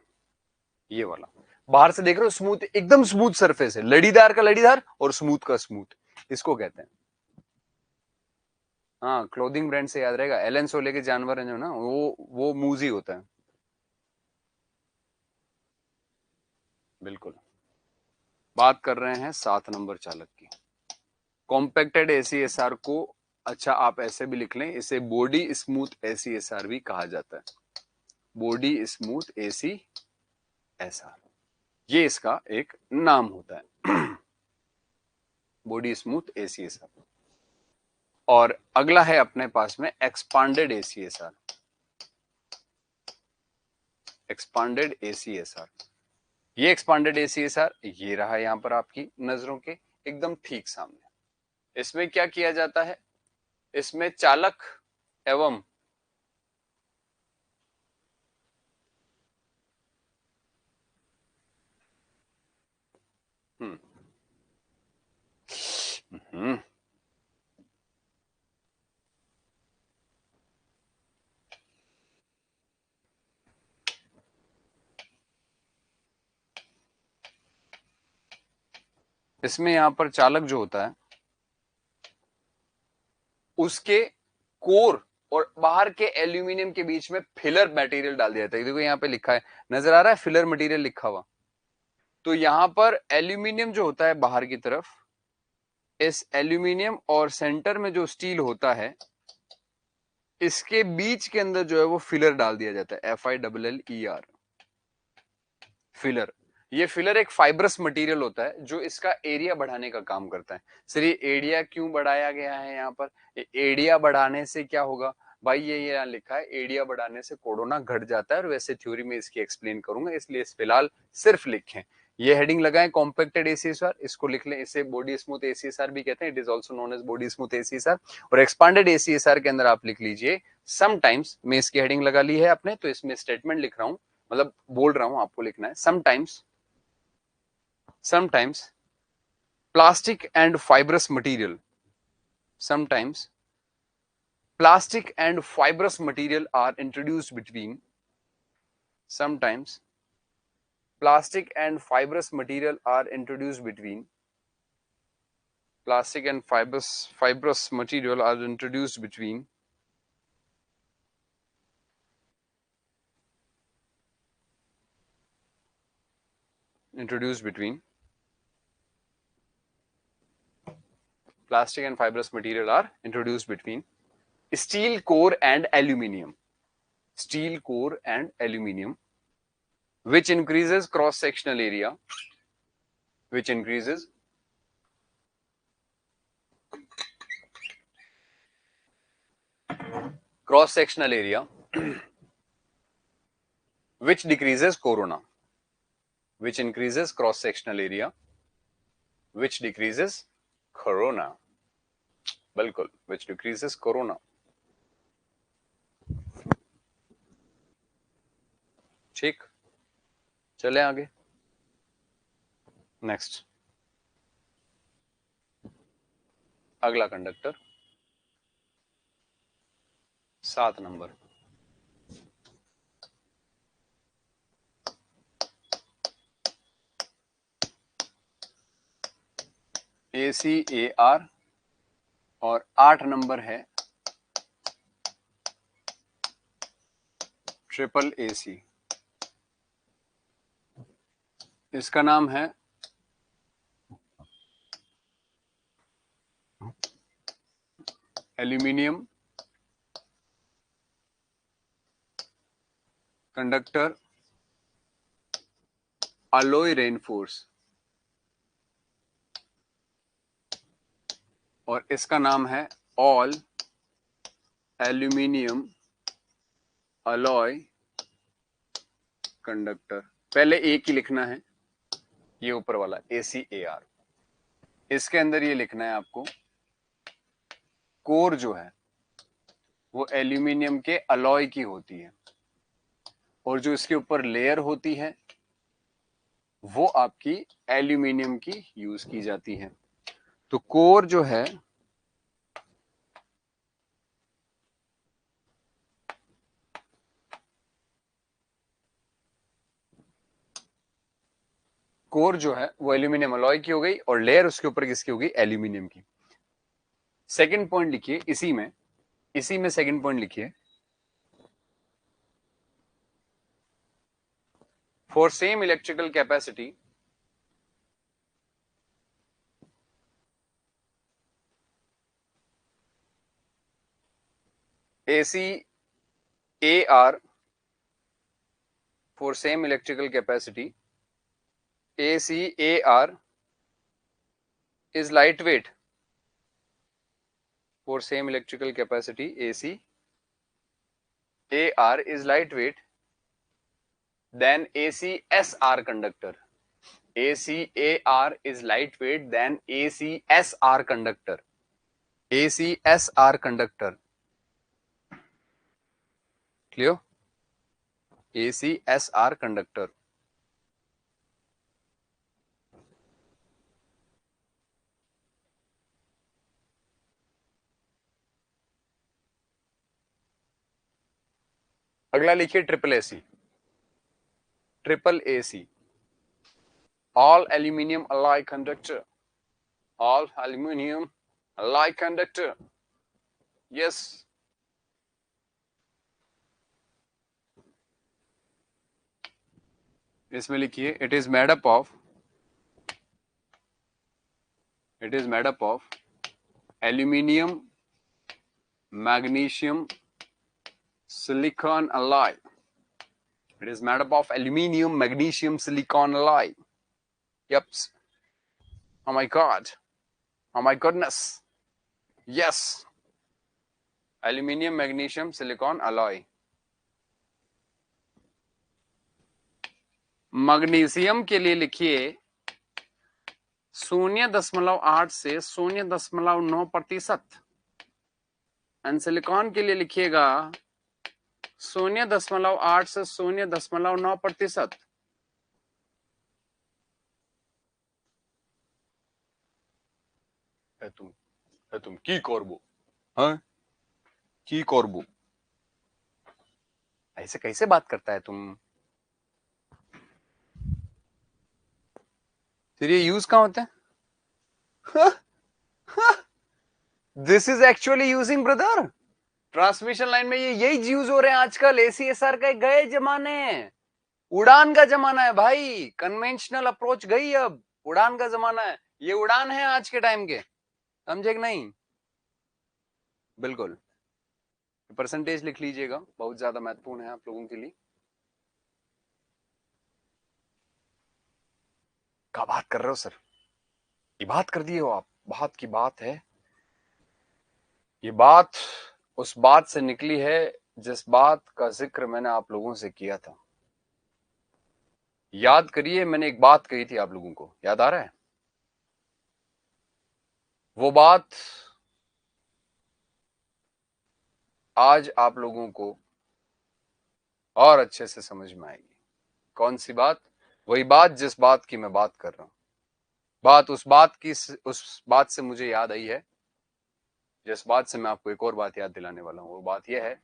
ये वाला। बाहर से देख रहे हो स्मूथ, एकदम स्मूथ सरफेस है, लड़ीदार का लड़ीदार और स्मूथ का स्मूथ, इसको कहते हैं। हाँ, क्लोथिंग ब्रांड से याद रहेगा, एलन सोले के जानवर हैं जो ना, वो मूज ही होता है। बिल्कुल। बात कर रहे हैं 7 नंबर चालक की। कॉम्पैक्टेड एसीएसआर को, अच्छा आप ऐसे भी लिख लें, इसे बॉडी स्मूथ एसीएसआर भी कहा जाता है। बॉडी स्मूथ एसीएसआर, ये इसका एक नाम होता है। Body smooth ACSR. और अगला है अपने पास में एक्सपांडेड एसीएसआर। एक्सपांडेड एसीएसआर, ये एक्सपांडेड एसीएसआर ये रहा यहां पर आपकी नजरों के एकदम ठीक सामने। इसमें क्या किया जाता है? इसमें चालक एवं हम्म हम्म इसमें यहां पर चालक जो होता है उसके कोर और बाहर के एल्यूमिनियम के बीच में फिलर मटेरियल डाल दिया जाता है। देखो यहाँ पे लिखा है, नजर आ रहा है फिलर मटेरियल लिखा हुआ। तो यहां पर एल्यूमिनियम जो होता है बाहर की तरफ, इस एल्यूमिनियम और सेंटर में जो स्टील होता है, इसके बीच के अंदर जो है वो फिलर डाल दिया जाता है, FILLER, फिलर। ये फिलर एक फाइब्रस मटेरियल होता है जो इसका एरिया बढ़ाने का काम करता है। सर ये एरिया क्यों बढ़ाया गया है यहाँ पर? एरिया बढ़ाने से क्या होगा भाई? ये यहाँ लिखा है एरिया बढ़ाने से कोरोना घट जाता है, और वैसे थ्योरी में इसकी एक्सप्लेन करूंगा, इसलिए इस फिलहाल सिर्फ लिखें। ये हेडिंग लगाएं कॉम्पैक्टेड ACSR, इसको लिख लें। इसे बॉडी स्मूथ ACSR भी कहते हैं, it is also known as body smooth ACSR। और एक्सपांडेड ACSR के अंदर आप लिख लीजिए समटाइम्स। मैं इसकी हेडिंग लगा ली है आपने, तो इसमें स्टेटमेंट लिख रहा हूं, मतलब बोल रहा हूं, आपको लिखना है sometimes plastic and fibrous material sometimes plastic and fibrous material are introduced between sometimes plastic and fibrous material are introduced between plastic and fibrous material are introduced between plastic and fibrous material are introduced between steel core and aluminium, which increases cross sectional area, which increases cross sectional area, which decreases corona, which increases cross sectional area, which decreases corona, बिल्कुल, which decreases corona। ठीक, चले आगे। Next, अगला conductor 7 number, ACAR, और 8 number है AAAC। इसका नाम है एल्यूमिनियम कंडक्टर अलॉय रेनफोर्स, और इसका नाम है ऑल एल्यूमिनियम अलॉय कंडक्टर। पहले एक ही लिखना है, ये ऊपर वाला ACAR। इसके अंदर ये लिखना है आपको, कोर जो है वो एल्यूमिनियम के अलॉय की होती है, और जो इसके ऊपर लेयर होती है वो आपकी एल्यूमिनियम की यूज की जाती है। तो कोर जो है वो एल्यूमिनियम अलॉय की हो गई, और लेयर उसके ऊपर किसकी होगी? एल्यूमिनियम की। सेकंड पॉइंट लिखिए इसी में सेकंड पॉइंट लिखिए, for same electrical capacity ACAR, for same electrical capacity ACAR is lightweight, for same electrical capacity ACAR is lightweight than ACSR conductor. ACAR is lightweight than ACSR conductor. ACSR conductor. Clear? ACSR conductor. अगला लिखिए AAAC। AAAC, all aluminium alloy conductor all aluminum alloy conductor. Yes. इसमें लिखिए it is made up of aluminium, magnesium, silicon alloy. It is made up of aluminium, magnesium, silicon alloy. Yep. Oh my god. Oh my goodness. Yes. Aluminium, magnesium, silicon alloy. Magnesium के लिए लिखिए 0.8 से 0.9%। And silicon के लिए लिखिएगा 0.8 से 0.9%। तुम की करबो? हाँ, की करबो? ऐसे कैसे बात करता है तुम? फिर ये यूज कहाँ होता है? This is actually using brother. Transmission line में ये यही यूज हो रहे हैं आजकल। एसीएसआर का गए जमाने, उड़ान का जमाना है भाई। कन्वेंशनल अप्रोच गई, अब उड़ान का जमाना है। ये उड़ान है आज के टाइम के, समझे कि नहीं? बिल्कुल। परसेंटेज लिख लीजिएगा, बहुत ज्यादा महत्वपूर्ण है आप लोगों के लिए। क्या बात कर रहे हो सर? ये बात कर दिए हो आप? बात की बात है। ये बात उस बात से निकली है जिस बात का जिक्र मैंने आप लोगों से किया था। याद करिए, मैंने एक बात कही थी आप लोगों को, याद आ रहा है? वो बात आज आप लोगों को और अच्छे से समझ में आएगी। कौन सी बात? वही बात जिस बात की मैं बात कर रहा हूं। बात उस बात से मुझे याद आई है जिस बात से मैं आपको एक और बात याद दिलाने वाला हूं। वो बात यह है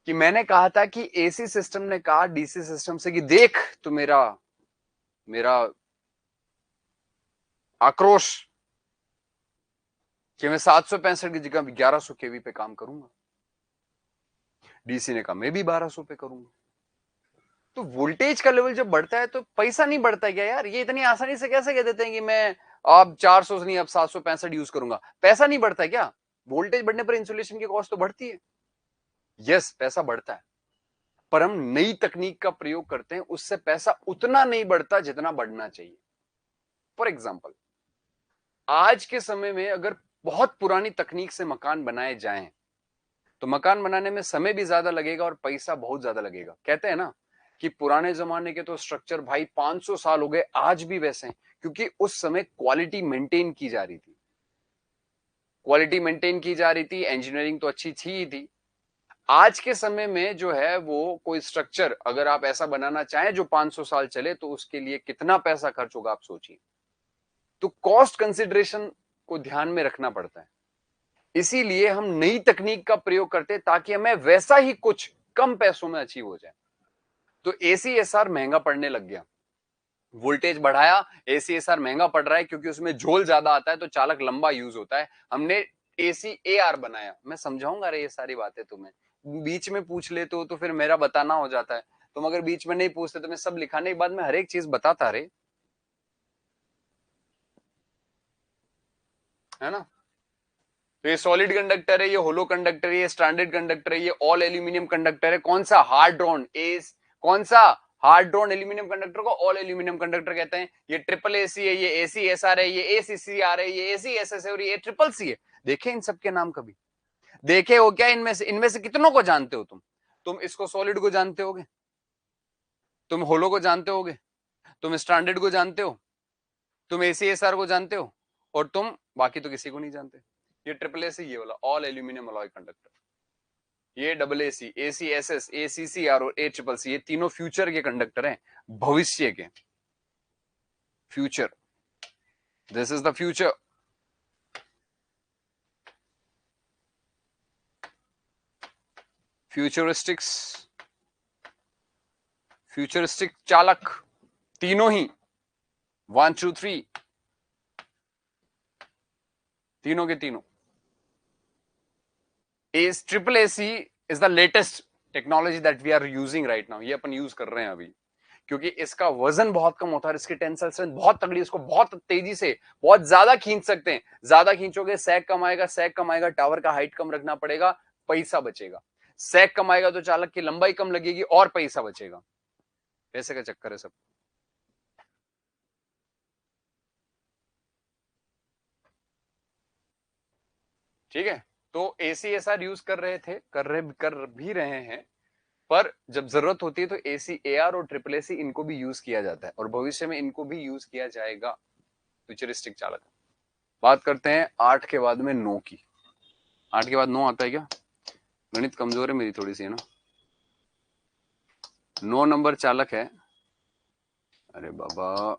कि मैंने कहा था कि एसी सिस्टम ने कहा डीसी सिस्टम से कि देख तू मेरा आक्रोश कि मैं 765 की जगह 1100 केवी पे काम करूंगा। डीसी ने कहा मैं भी 1200 पे करूंगा। तो वोल्टेज का लेवल जब बढ़ता है तो पैसा नहीं बढ़ता क्या यार? ये इतनी आसानी से कैसे कह देते हैं कि मैं अब 400 से नहीं अब 765 यूज करूंगा? पैसा नहीं बढ़ता क्या? वोल्टेज बढ़ने पर इंसुलेशन की कॉस्ट तो बढ़ती है। यस, पैसा बढ़ता है, पर हम नई तकनीक का प्रयोग करते हैं, उससे पैसा उतना नहीं बढ़ता जितना बढ़ना चाहिए। फॉर एग्जाम्पल, आज के समय में अगर बहुत पुरानी तकनीक से मकान बनाए जाएं तो मकान बनाने में समय भी ज्यादा लगेगा और पैसा बहुत ज्यादा लगेगा। कहते हैं ना कि पुराने जमाने के तो स्ट्रक्चर भाई 500 साल हो गए आज भी वैसे हैं, क्योंकि उस समय क्वालिटी मेंटेन की जा रही थी। क्वालिटी मेंटेन की जा रही थी, इंजीनियरिंग तो अच्छी थी ही थी। आज के समय में जो है वो कोई स्ट्रक्चर अगर आप ऐसा बनाना चाहें जो 500 साल चले तो उसके लिए कितना पैसा खर्च होगा आप सोचिए। तो कॉस्ट कंसिडरेशन को ध्यान में रखना पड़ता है। इसीलिए हम नई तकनीक का प्रयोग करते हैं ताकि हमें वैसा ही कुछ कम पैसों में अचीव हो जाए। तो एसीएसआर महंगा पड़ने लग गया, वोल्टेज बढ़ाया, एसीएसआर महंगा पड़ रहा है क्योंकि उसमें झोल ज्यादा आता है तो चालक लंबा यूज होता है। हमने एसीएआर बनाया। मैं समझाऊंगा रे ये सारी बातें तुम्हें, बीच में पूछ लेते हो तो फिर मेरा बताना हो जाता है। तुम अगर बीच में नहीं पूछते तो मैं सब लिखाने के बाद में हर एक चीज बताता रे, है ना? तो ये सॉलिड कंडक्टर है, ये होलो कंडक्टर है, ये स्टैंडर्ड कंडक्टर है, ये ऑल एल्यूमिनियम कंडक्टर है। कौन सा हार्ड ड्रॉन कौन सा हार्ड ड्रॉन एल्यूमिनियम कंडक्टर को ऑल एल्यूमिनियम कंडक्टर कहते हैं। ये ट्रिपल एसी है, ये एसी एस आर है, ये एसीसीआर है, ये एसी एस एस है और ये ट्रिपल सी है। देखे इन सबके नाम कभी? देखे हो क्या? इनमें से कितनों को जानते हो तुम इसको सॉलिड को जानते होगे, तुम होलो को जानते होगे, तुम स्टैंडर्ड को जानते हो, तुम एसीएसआर को जानते हो और तुम बाकी तो किसी को नहीं जानते। ये ट्रिपल एसी, ये वाला ऑल एल्यूमिनियम अलॉय कंडक्टर, ये double AC, AC S S, ACCR और ए ट्रिपल सी, ये तीनों फ्यूचर के कंडक्टर हैं, भविष्य के। Future, this is the future. Futuristics, futuristic चालक तीनों ही 1 2 3 तीनों के तीनों। S triple AC is the latest technology that we are using right now, ये अपन यूज कर रहे हैं अभी, क्योंकि इसका वजन बहुत कम होता है, इसकी टेंसाइल स्ट्रेंथ बहुत तगड़ी, इसको बहुत तेजी से बहुत ज्यादा खींच सकते हैं। ज्यादा खींचोगे सैग कम आएगा, सैग कम आएगा, टावर का हाइट कम रखना पड़ेगा, पैसा बचेगा। सैग कम आएगा तो चालक की लंबाई कम लगेगी और पैसा बचेगा। पैसे का चक्कर है सब। ठीक है, तो एसीएसआर यूज कर रहे थे, कर भी रहे हैं, पर जब जरूरत होती है तो एसी एआर और ट्रिपल एसी इनको भी यूज किया जाता है और भविष्य में इनको भी यूज किया जाएगा, फ्यूचरिस्टिक चालक। बात करते हैं 8 के बाद में 9 की। 8 के बाद 9 आता है क्या? गणित कमजोर है मेरी थोड़ी सी, है ना। 9 नंबर चालक है, अरे बाबा,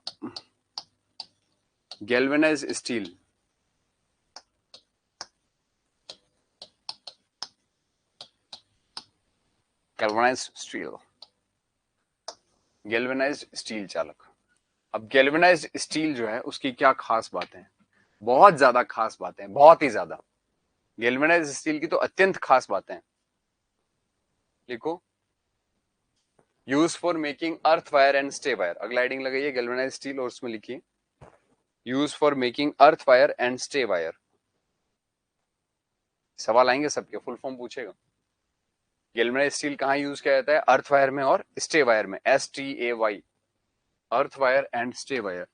galvanise steel. Galvanise steel, galvanise steel चालक। अब गैल्वेनाइज स्टील जो है उसकी क्या खास बातें हैं? बहुत ज्यादा खास बातें हैं, बहुत ही ज्यादा। गैल्वेनाइज स्टील की तो अत्यंत खास बातें हैं। लिखो, use for making earth wire and stay wire. अगला हेडिंग लगाइए गैल्वेनाइज स्टील और उसमें लिखिए use for making earth wire and stay wire. सवाल आएंगे सबके, फुल फॉर्म पूछेगा। गैल्वेनाइज स्टील कहाँ यूज किया जाता है? अर्थ वायर में और स्टे वायर में, STAY, earth wire and stay wire.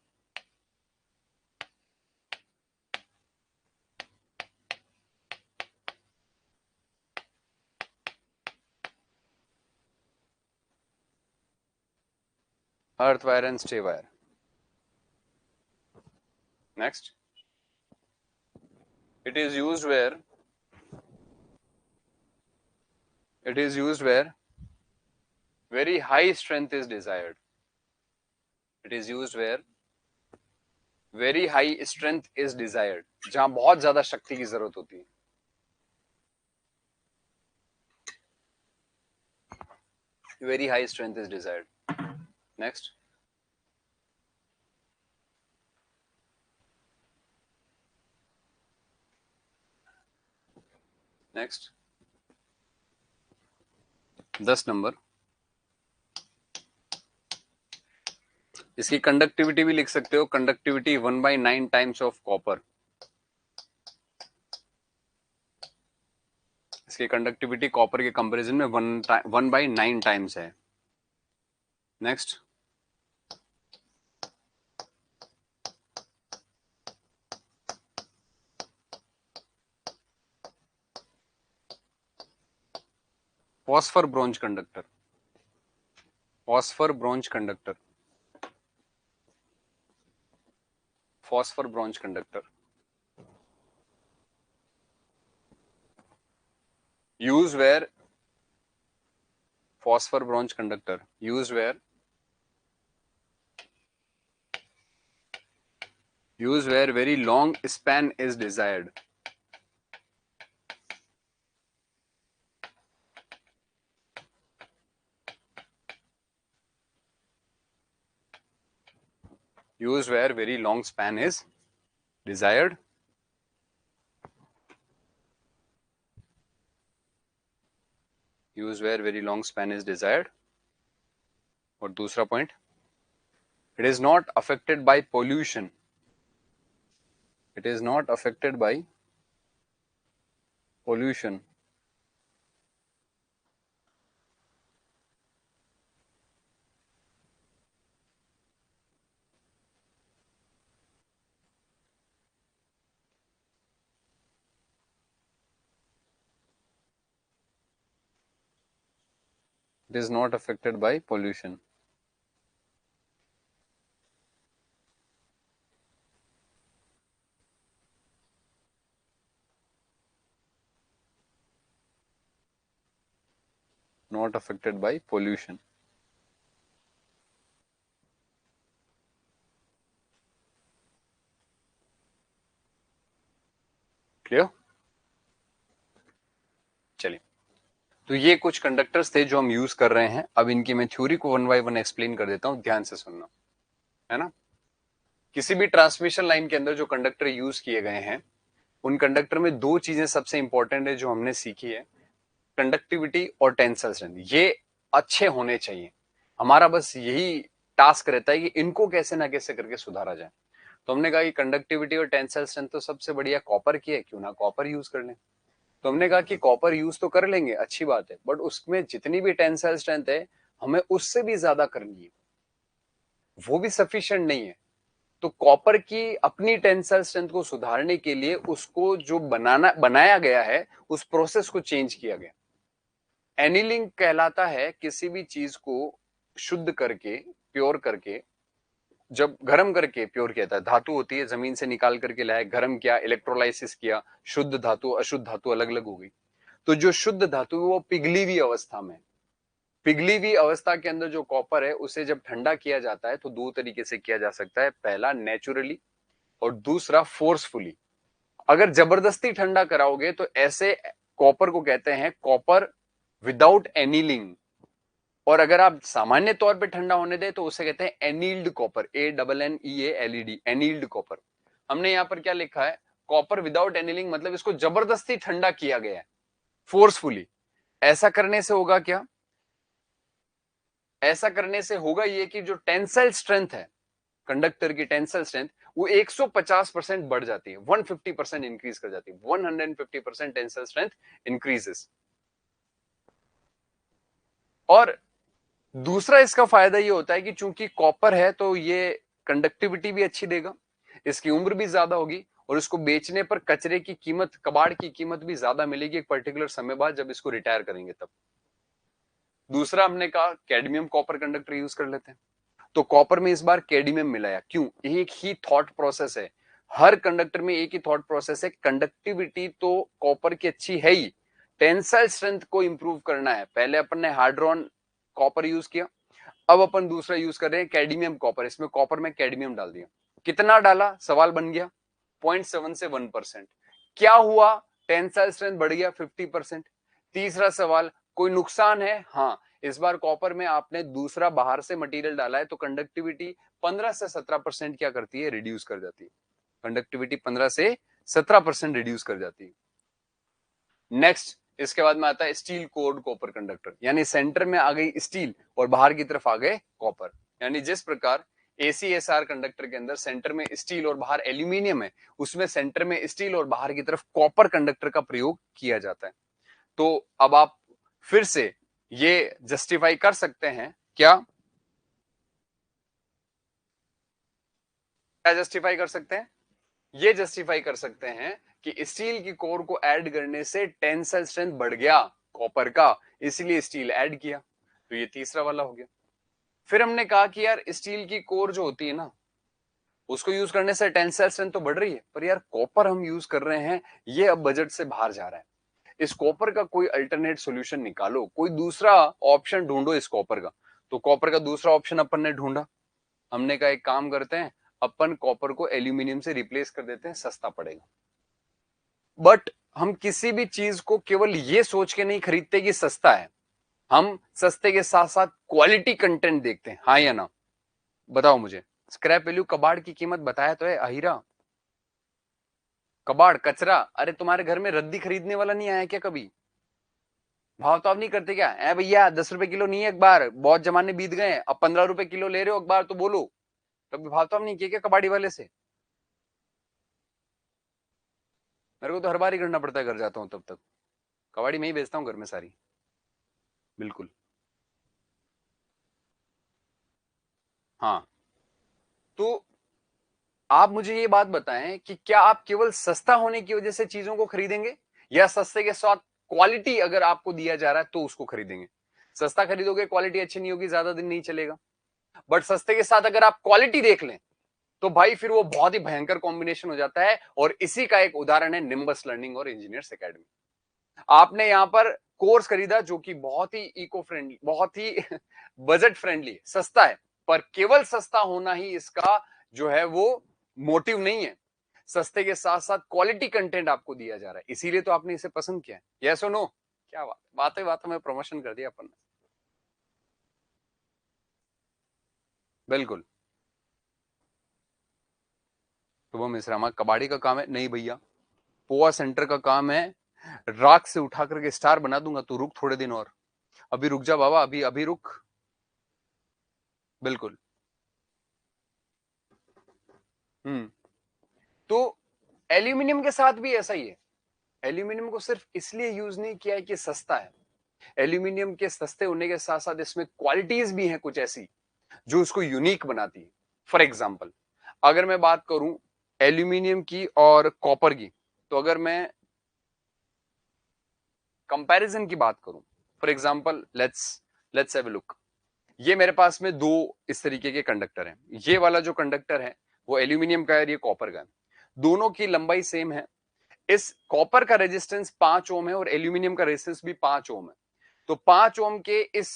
Earth wire and stay wire. Next, it is used where very high strength is desired. It is used where very high strength is desired, जहां बहुत ज्यादा शक्ति की जरूरत होती है। Very high strength is desired. Next, next 10 number, इसकी conductivity भी लिख सकते हो, कंडक्टिविटी 1/9 टाइम्स ऑफ कॉपर। इसकी कंडक्टिविटी कॉपर के कंपैरिजन में 1/9 टाइम्स है। Next, phosphor bronze conductor. Phosphor bronze conductor, phosphor bronze conductor use where phosphor bronze conductor use where very long span is desired. Use where very long span is desired. Use where very long span is desired. और दूसरा point, it is not affected by pollution. It is not affected by pollution. It is not affected by pollution. Not affected by pollution. Clear? चलिए, तो ये कुछ conductors थे जो हम use कर रहे हैं। अब इनकी मैं थ्योरी को 1 बाय 1 एक्सप्लेन कर देता हूं, ध्यान से सुनना, है ना। किसी भी ट्रांसमिशन लाइन के अंदर जो कंडक्टर यूज किए गए हैं उन कंडक्टर में दो चीजें सबसे इंपॉर्टेंट है जो हमने सीखी है, कंडक्टिविटी और टेंसाइल स्ट्रेंथ। ये अच्छे होने चाहिए। हमारा बस यही टास्क रहता है कि इनको कैसे ना कैसे करके सुधारा जाए। तो हमने कहा कि कंडक्टिविटी और टेंसाइल स्ट्रेंथ तो सबसे बढ़िया कॉपर की है, क्यों ना कॉपर यूज कर लें। तो हमने कहा कि कॉपर यूज तो कर लेंगे, अच्छी बात है, बट उसमें जितनी भी टेंसाइल स्ट्रेंथ है हमें उससे भी ज्यादा करनी है, वो भी सफिशिएंट नहीं है। तो कॉपर की अपनी टेंसाइल स्ट्रेंथ को सुधारने के लिए उसको जो बनाया गया है उस प्रोसेस को चेंज किया गया। एनीलिंग कहलाता है किसी भी चीज को शुद्ध करके, प्योर करके, जब गर्म करके प्योर किया था, धातु होती है जमीन से निकाल करके लाया, गर्म किया, इलेक्ट्रोलाइसिस किया, शुद्ध धातु अशुद्ध धातु अलग अलग हो गई। तो जो शुद्ध धातु है वो पिघली हुई अवस्था में, पिघली हुई अवस्था के अंदर जो कॉपर है उसे जब ठंडा किया जाता है तो दो तरीके से किया जा सकता है, पहला नेचुरली और दूसरा फोर्सफुली। अगर जबरदस्ती ठंडा कराओगे तो ऐसे कॉपर को कहते हैं कॉपर विदाउट एनीलिंग, और अगर आप सामान्य तौर पे ठंडा होने दे तो उसे कहते हैं annealed copper, ANNEALED, annealed copper. हमने यहां पर क्या लिखा है, कॉपर विदाउट एनीलिंग, मतलब इसको जबरदस्ती ठंडा किया गया है, फोर्सफुली। ऐसा करने से होगा क्या, ऐसा करने से होगा ये कि जो टेंसाइल स्ट्रेंथ है, कंडक्टर की टेंसाइल स्ट्रेंथ, वो 150% बढ़ जाती है, 150% इंक्रीज कर जाती है, 150% टेंसाइल स्ट्रेंथ इंक्रीजेस। और दूसरा इसका फायदा ये होता है कि चूंकि कॉपर है तो ये कंडक्टिविटी भी अच्छी देगा, इसकी उम्र भी ज्यादा होगी, और इसको बेचने पर कचरे की कीमत, कबाड़ की कीमत भी ज्यादा मिलेगी एक पर्टिकुलर समय बाद जब इसको रिटायर करेंगे तब। दूसरा हमने कहा कैडमियम कॉपर कंडक्टर यूज कर लेते हैं। तो कॉपर में इस बार कैडमियम मिलाया, क्यों, एक ही थॉट प्रोसेस है, हर कंडक्टर में एक ही थॉट प्रोसेस है, कंडक्टिविटी तो कॉपर की अच्छी है ही, टेंसाइल स्ट्रेंथ को इंप्रूव करना है। पहले अपन ने हाइड्रोन कॉपर यूज किया, अब अपन दूसरा यूज कर रहे हैं कैडमियम कॉपर। इसमें कॉपर में कैडमियम डाल दिया, कितना डाला, सवाल बन गया, 0.7 से 1%। क्या हुआ, टेंसाइल स्ट्रेंथ बढ़ गया 50%। तीसरा सवाल, कोई नुकसान है, हाँ, इस बार कॉपर में आपने दूसरा बाहर से मटेरियल डाला है तो कंडक्टिविटी 15 से 17% क्या करती है, रिड्यूस कर जाती है, कंडक्टिविटी 15 से 17% रिड्यूस कर जाती है। नेक्स्ट इसके बाद में आता है स्टील कोर्ड कॉपर कंडक्टर, यानी सेंटर में आ गई स्टील और बाहर की तरफ आ गए कॉपर। यानी जिस प्रकार ACSR कंडक्टर के अंदर सेंटर में स्टील और बाहर एल्यूमिनियम है, उसमें सेंटर में स्टील और बाहर की तरफ कॉपर कंडक्टर का प्रयोग किया जाता है। तो अब आप फिर से ये जस्टिफाई कर सकते हैं क्या, क्या जस्टिफाई कर सकते हैं, ये जस्टिफाई कर सकते हैं कि स्टील की कोर को ऐड करने से टेंसाइल स्ट्रेंथ बढ़ गया कॉपर का, इसलिए स्टील ऐड किया। तो ये तीसरा वाला हो गया। फिर हमने कहा कि यार स्टील की कोर जो होती है ना, उसको यूज करने से टेंसाइल स्ट्रेंथ तो बढ़ रही है, पर यार कॉपर हम यूज कर रहे हैं, ये अब बजट से बाहर जा रहा है, इस कॉपर का कोई अल्टरनेट सॉल्यूशन निकालो, कोई दूसरा ऑप्शन ढूंढो इस कॉपर का। तो कॉपर का दूसरा ऑप्शन अपन ने ढूंढा, हमने कहा एक काम करते हैं, अपन कॉपर को एल्यूमिनियम से रिप्लेस कर देते हैं, सस्ता पड़ेगा। बट हम किसी भी चीज को केवल ये सोच के नहीं खरीदते कि सस्ता है, हम सस्ते के साथ साथ क्वालिटी कंटेंट देखते हैं, हाँ या ना, बताओ मुझे। स्क्रैप वैल्यू, कबाड़ की कीमत बताया तो है अहिरा, कबाड़ कचरा, अरे तुम्हारे घर में रद्दी खरीदने वाला नहीं आया क्या कभी, भाव तो आप नहीं करते क्या, है भैया 10 रुपए किलो नहीं है अखबार, बहुत जमाने बीत गए, अब 15 रुपए किलो ले रहे हो अखबार तो बोलो, कभी भाव तो आप नहीं किए क्या कबाड़ी वाले से। मेरे को तो हर बार ही करना पड़ता है, घर जाता हूं तब तक कबाड़ी में ही बेचता हूँ घर में सारी, बिल्कुल। हाँ, तो आप मुझे ये बात बताएं कि क्या आप केवल सस्ता होने की वजह से चीजों को खरीदेंगे, या सस्ते के साथ क्वालिटी अगर आपको दिया जा रहा है तो उसको खरीदेंगे। सस्ता खरीदोगे क्वालिटी अच्छी नहीं होगी, ज्यादा दिन नहीं चलेगा, बट सस्ते के साथ अगर आप क्वालिटी देख लें तो भाई फिर वो बहुत ही भयंकर कॉम्बिनेशन हो जाता है। और इसी का एक उदाहरण है निम्बस लर्निंग और इंजीनियर्स एकेडमी। आपने यहां पर कोर्स खरीदा जो कि बहुत ही इको फ्रेंडली, बहुत ही बजट फ्रेंडली, सस्ता है, पर केवल सस्ता होना ही इसका जो है वो मोटिव नहीं है, सस्ते के साथ साथ क्वालिटी कंटेंट आपको दिया जा रहा है, इसीलिए तो आपने इसे पसंद किया है। यस और नो, क्या बात, बातें बातों में प्रमोशन कर दिया अपन ने, बिल्कुल। शुभम मिश्रा, हमारा कबाड़ी का काम है नहीं भैया, पोआ सेंटर का काम है राख से उठा करके स्टार बना दूंगा, तू रुक थोड़े दिन और, अभी रुक जा बाबा, अभी अभी रुक। बिल्कुल। तो एल्यूमिनियम के साथ भी ऐसा ही है। एल्यूमिनियम को सिर्फ इसलिए यूज नहीं किया है कि सस्ता है, एल्यूमिनियम के सस्ते होने के साथ साथ इसमें क्वालिटीज भी हैं कुछ ऐसी जो उसको यूनिक बनाती है। फॉर एग्जाम्पल, अगर मैं बात करूं एल्यूमिनियम की और कॉपर की, तो अगर मैं कंपैरिजन की बात करूं, for example let's have a look. ये मेरे पास में दो इस तरीके के कंडक्टर हैं, ये वाला जो कंडक्टर है वो एल्यूमिनियम का है और ये कॉपर का है। दोनों की लंबाई सेम है। इस कॉपर का रेजिस्टेंस 5 ओम है और एल्यूमिनियम का रेजिस्टेंस भी 5 ओम है। तो 5 ओम के इस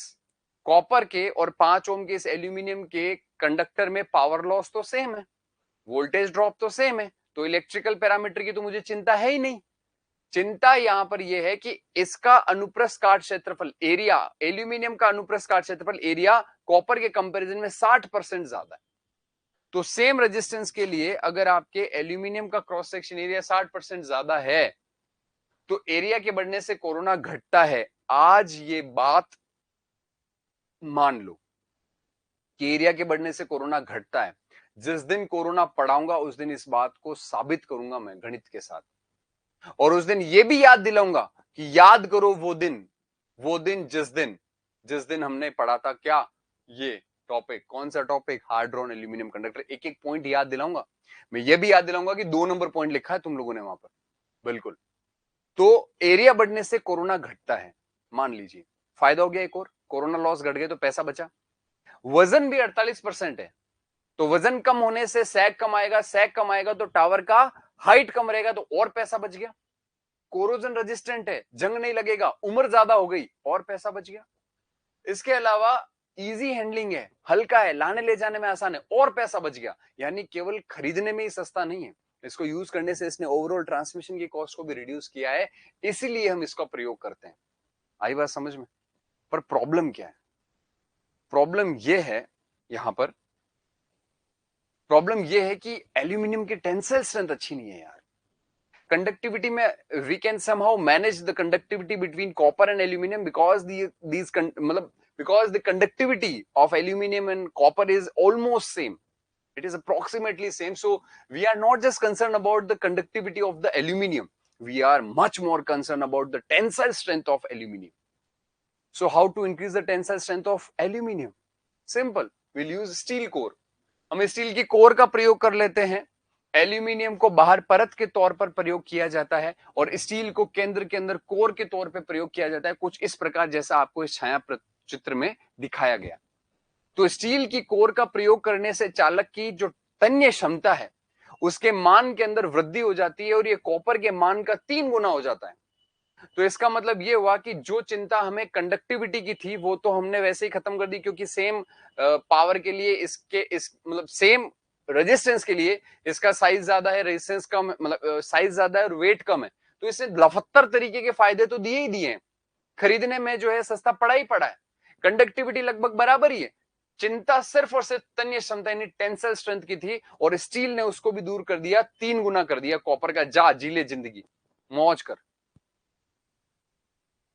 कॉपर के और 5 ओम के इस एल्यूमिनियम के कंडक्टर में पावर लॉस तो सेम है, वोल्टेज ड्रॉप तो सेम है, तो इलेक्ट्रिकल पैरामीटर की तो मुझे चिंता है ही नहीं। चिंता यहां पर यह है कि इसका अनुप्रस्थ काट क्षेत्रफल एरिया, एल्यूमिनियम का अनुप्रस्थ काट क्षेत्रफल एरिया कॉपर के कंपैरिजन में 60% ज्यादा है। तो सेम रेजिस्टेंस के लिए अगर आपके एल्यूमिनियम का क्रॉस सेक्शन एरिया 60% ज्यादा है तो एरिया के बढ़ने से कोरोना घटता है। आज ये बात मान लो कि एरिया के बढ़ने से कोरोना घटता है। जिस दिन कोरोना पढ़ाऊंगा उस दिन इस बात को साबित करूंगा मैं गणित के साथ, और उस दिन ये भी याद दिलाऊंगा कि याद करो वो दिन जिस दिन हमने पढ़ा था क्या, ये टॉपिक, कौन सा topic, hard drawn aluminium conductor. एक एक पॉइंट याद दिलाऊंगा। मैं ये भी याद दिलाऊंगा कि 2 नंबर पॉइंट लिखा है तुम लोगों ने वहां पर। बिल्कुल। तो एरिया बढ़ने से कोरोना घटता है, मान लीजिए फायदा हो गया एक और, कोरोना लॉस घट गए तो पैसा बचा। वजन भी 48% है, तो वजन कम होने से सैग कम आएगा, सैग कम आएगा तो टावर का हाइट कम रहेगा तो और पैसा बच गया। कोरोजन रेजिस्टेंट है, जंग नहीं लगेगा, उम्र ज्यादा हो गई और पैसा बच गया। इसके अलावा इजी हैंडलिंग है, हल्का है, लाने ले जाने में आसान है और पैसा बच गया। यानी केवल खरीदने में ही सस्ता नहीं है, इसको यूज करने से इसने ओवरऑल ट्रांसमिशन की कॉस्ट को भी रिड्यूस किया है, इसीलिए हम इसका प्रयोग करते हैं। आई बात समझ में? पर प्रॉब्लम क्या है? प्रॉब्लम यह है, यहां पर प्रॉब्लम यह है कि एल्यूमिनियम की टेंसाइल स्ट्रेंथ अच्छी नहीं है यार। कंडक्टिविटी में we can somehow manage the conductivity between copper and aluminium because these मतलब because the conductivity of aluminum and copper is almost same, it is approximately same. So we are not just concerned about the conductivity of the aluminum, we are much more concerned about the tensile strength of aluminum. So how to increase the tensile strength of aluminum? Simple, we'll use steel core. हम steel की core का प्रयोग कर लेते हैं। Aluminium को बाहर परत के तौर पर प्रयोग किया जाता है और स्टील को केंद्र के अंदर कोर के तौर पर प्रयोग किया जाता है, कुछ इस प्रकार जैसा आपको इस छाया चित्र में दिखाया गया। तो स्टील की कोर का प्रयोग करने से चालक की जो तन्य क्षमता है उसके मान के अंदर वृद्धि हो जाती है और ये कॉपर के मान का 3 गुना हो जाता है। तो इसका मतलब ये हुआ कि जो चिंता हमें कंडक्टिविटी की थी वो तो हमने वैसे ही खत्म कर दी, क्योंकि सेम पावर के लिए इस मतलब सेम रेजिस्टेंस के लिए इसका साइज ज्यादा है, रेजिस्टेंस कम, मतलब साइज ज्यादा है और वेट कम है। तो इसने 72 तरीके के फायदे तो दिए ही दिए हैं, खरीदने में जो है सस्ता पड़ा ही पड़ा है, कंडक्टिविटी लगभग बराबर ही है। चिंता सिर्फ और सिर्फ तन्य क्षमता यानी टेंसाइल स्ट्रेंथ की थी और स्टील ने उसको भी दूर कर दिया, 3 गुना कर दिया कॉपर का। जा जीले जिंदगी, मौज कर।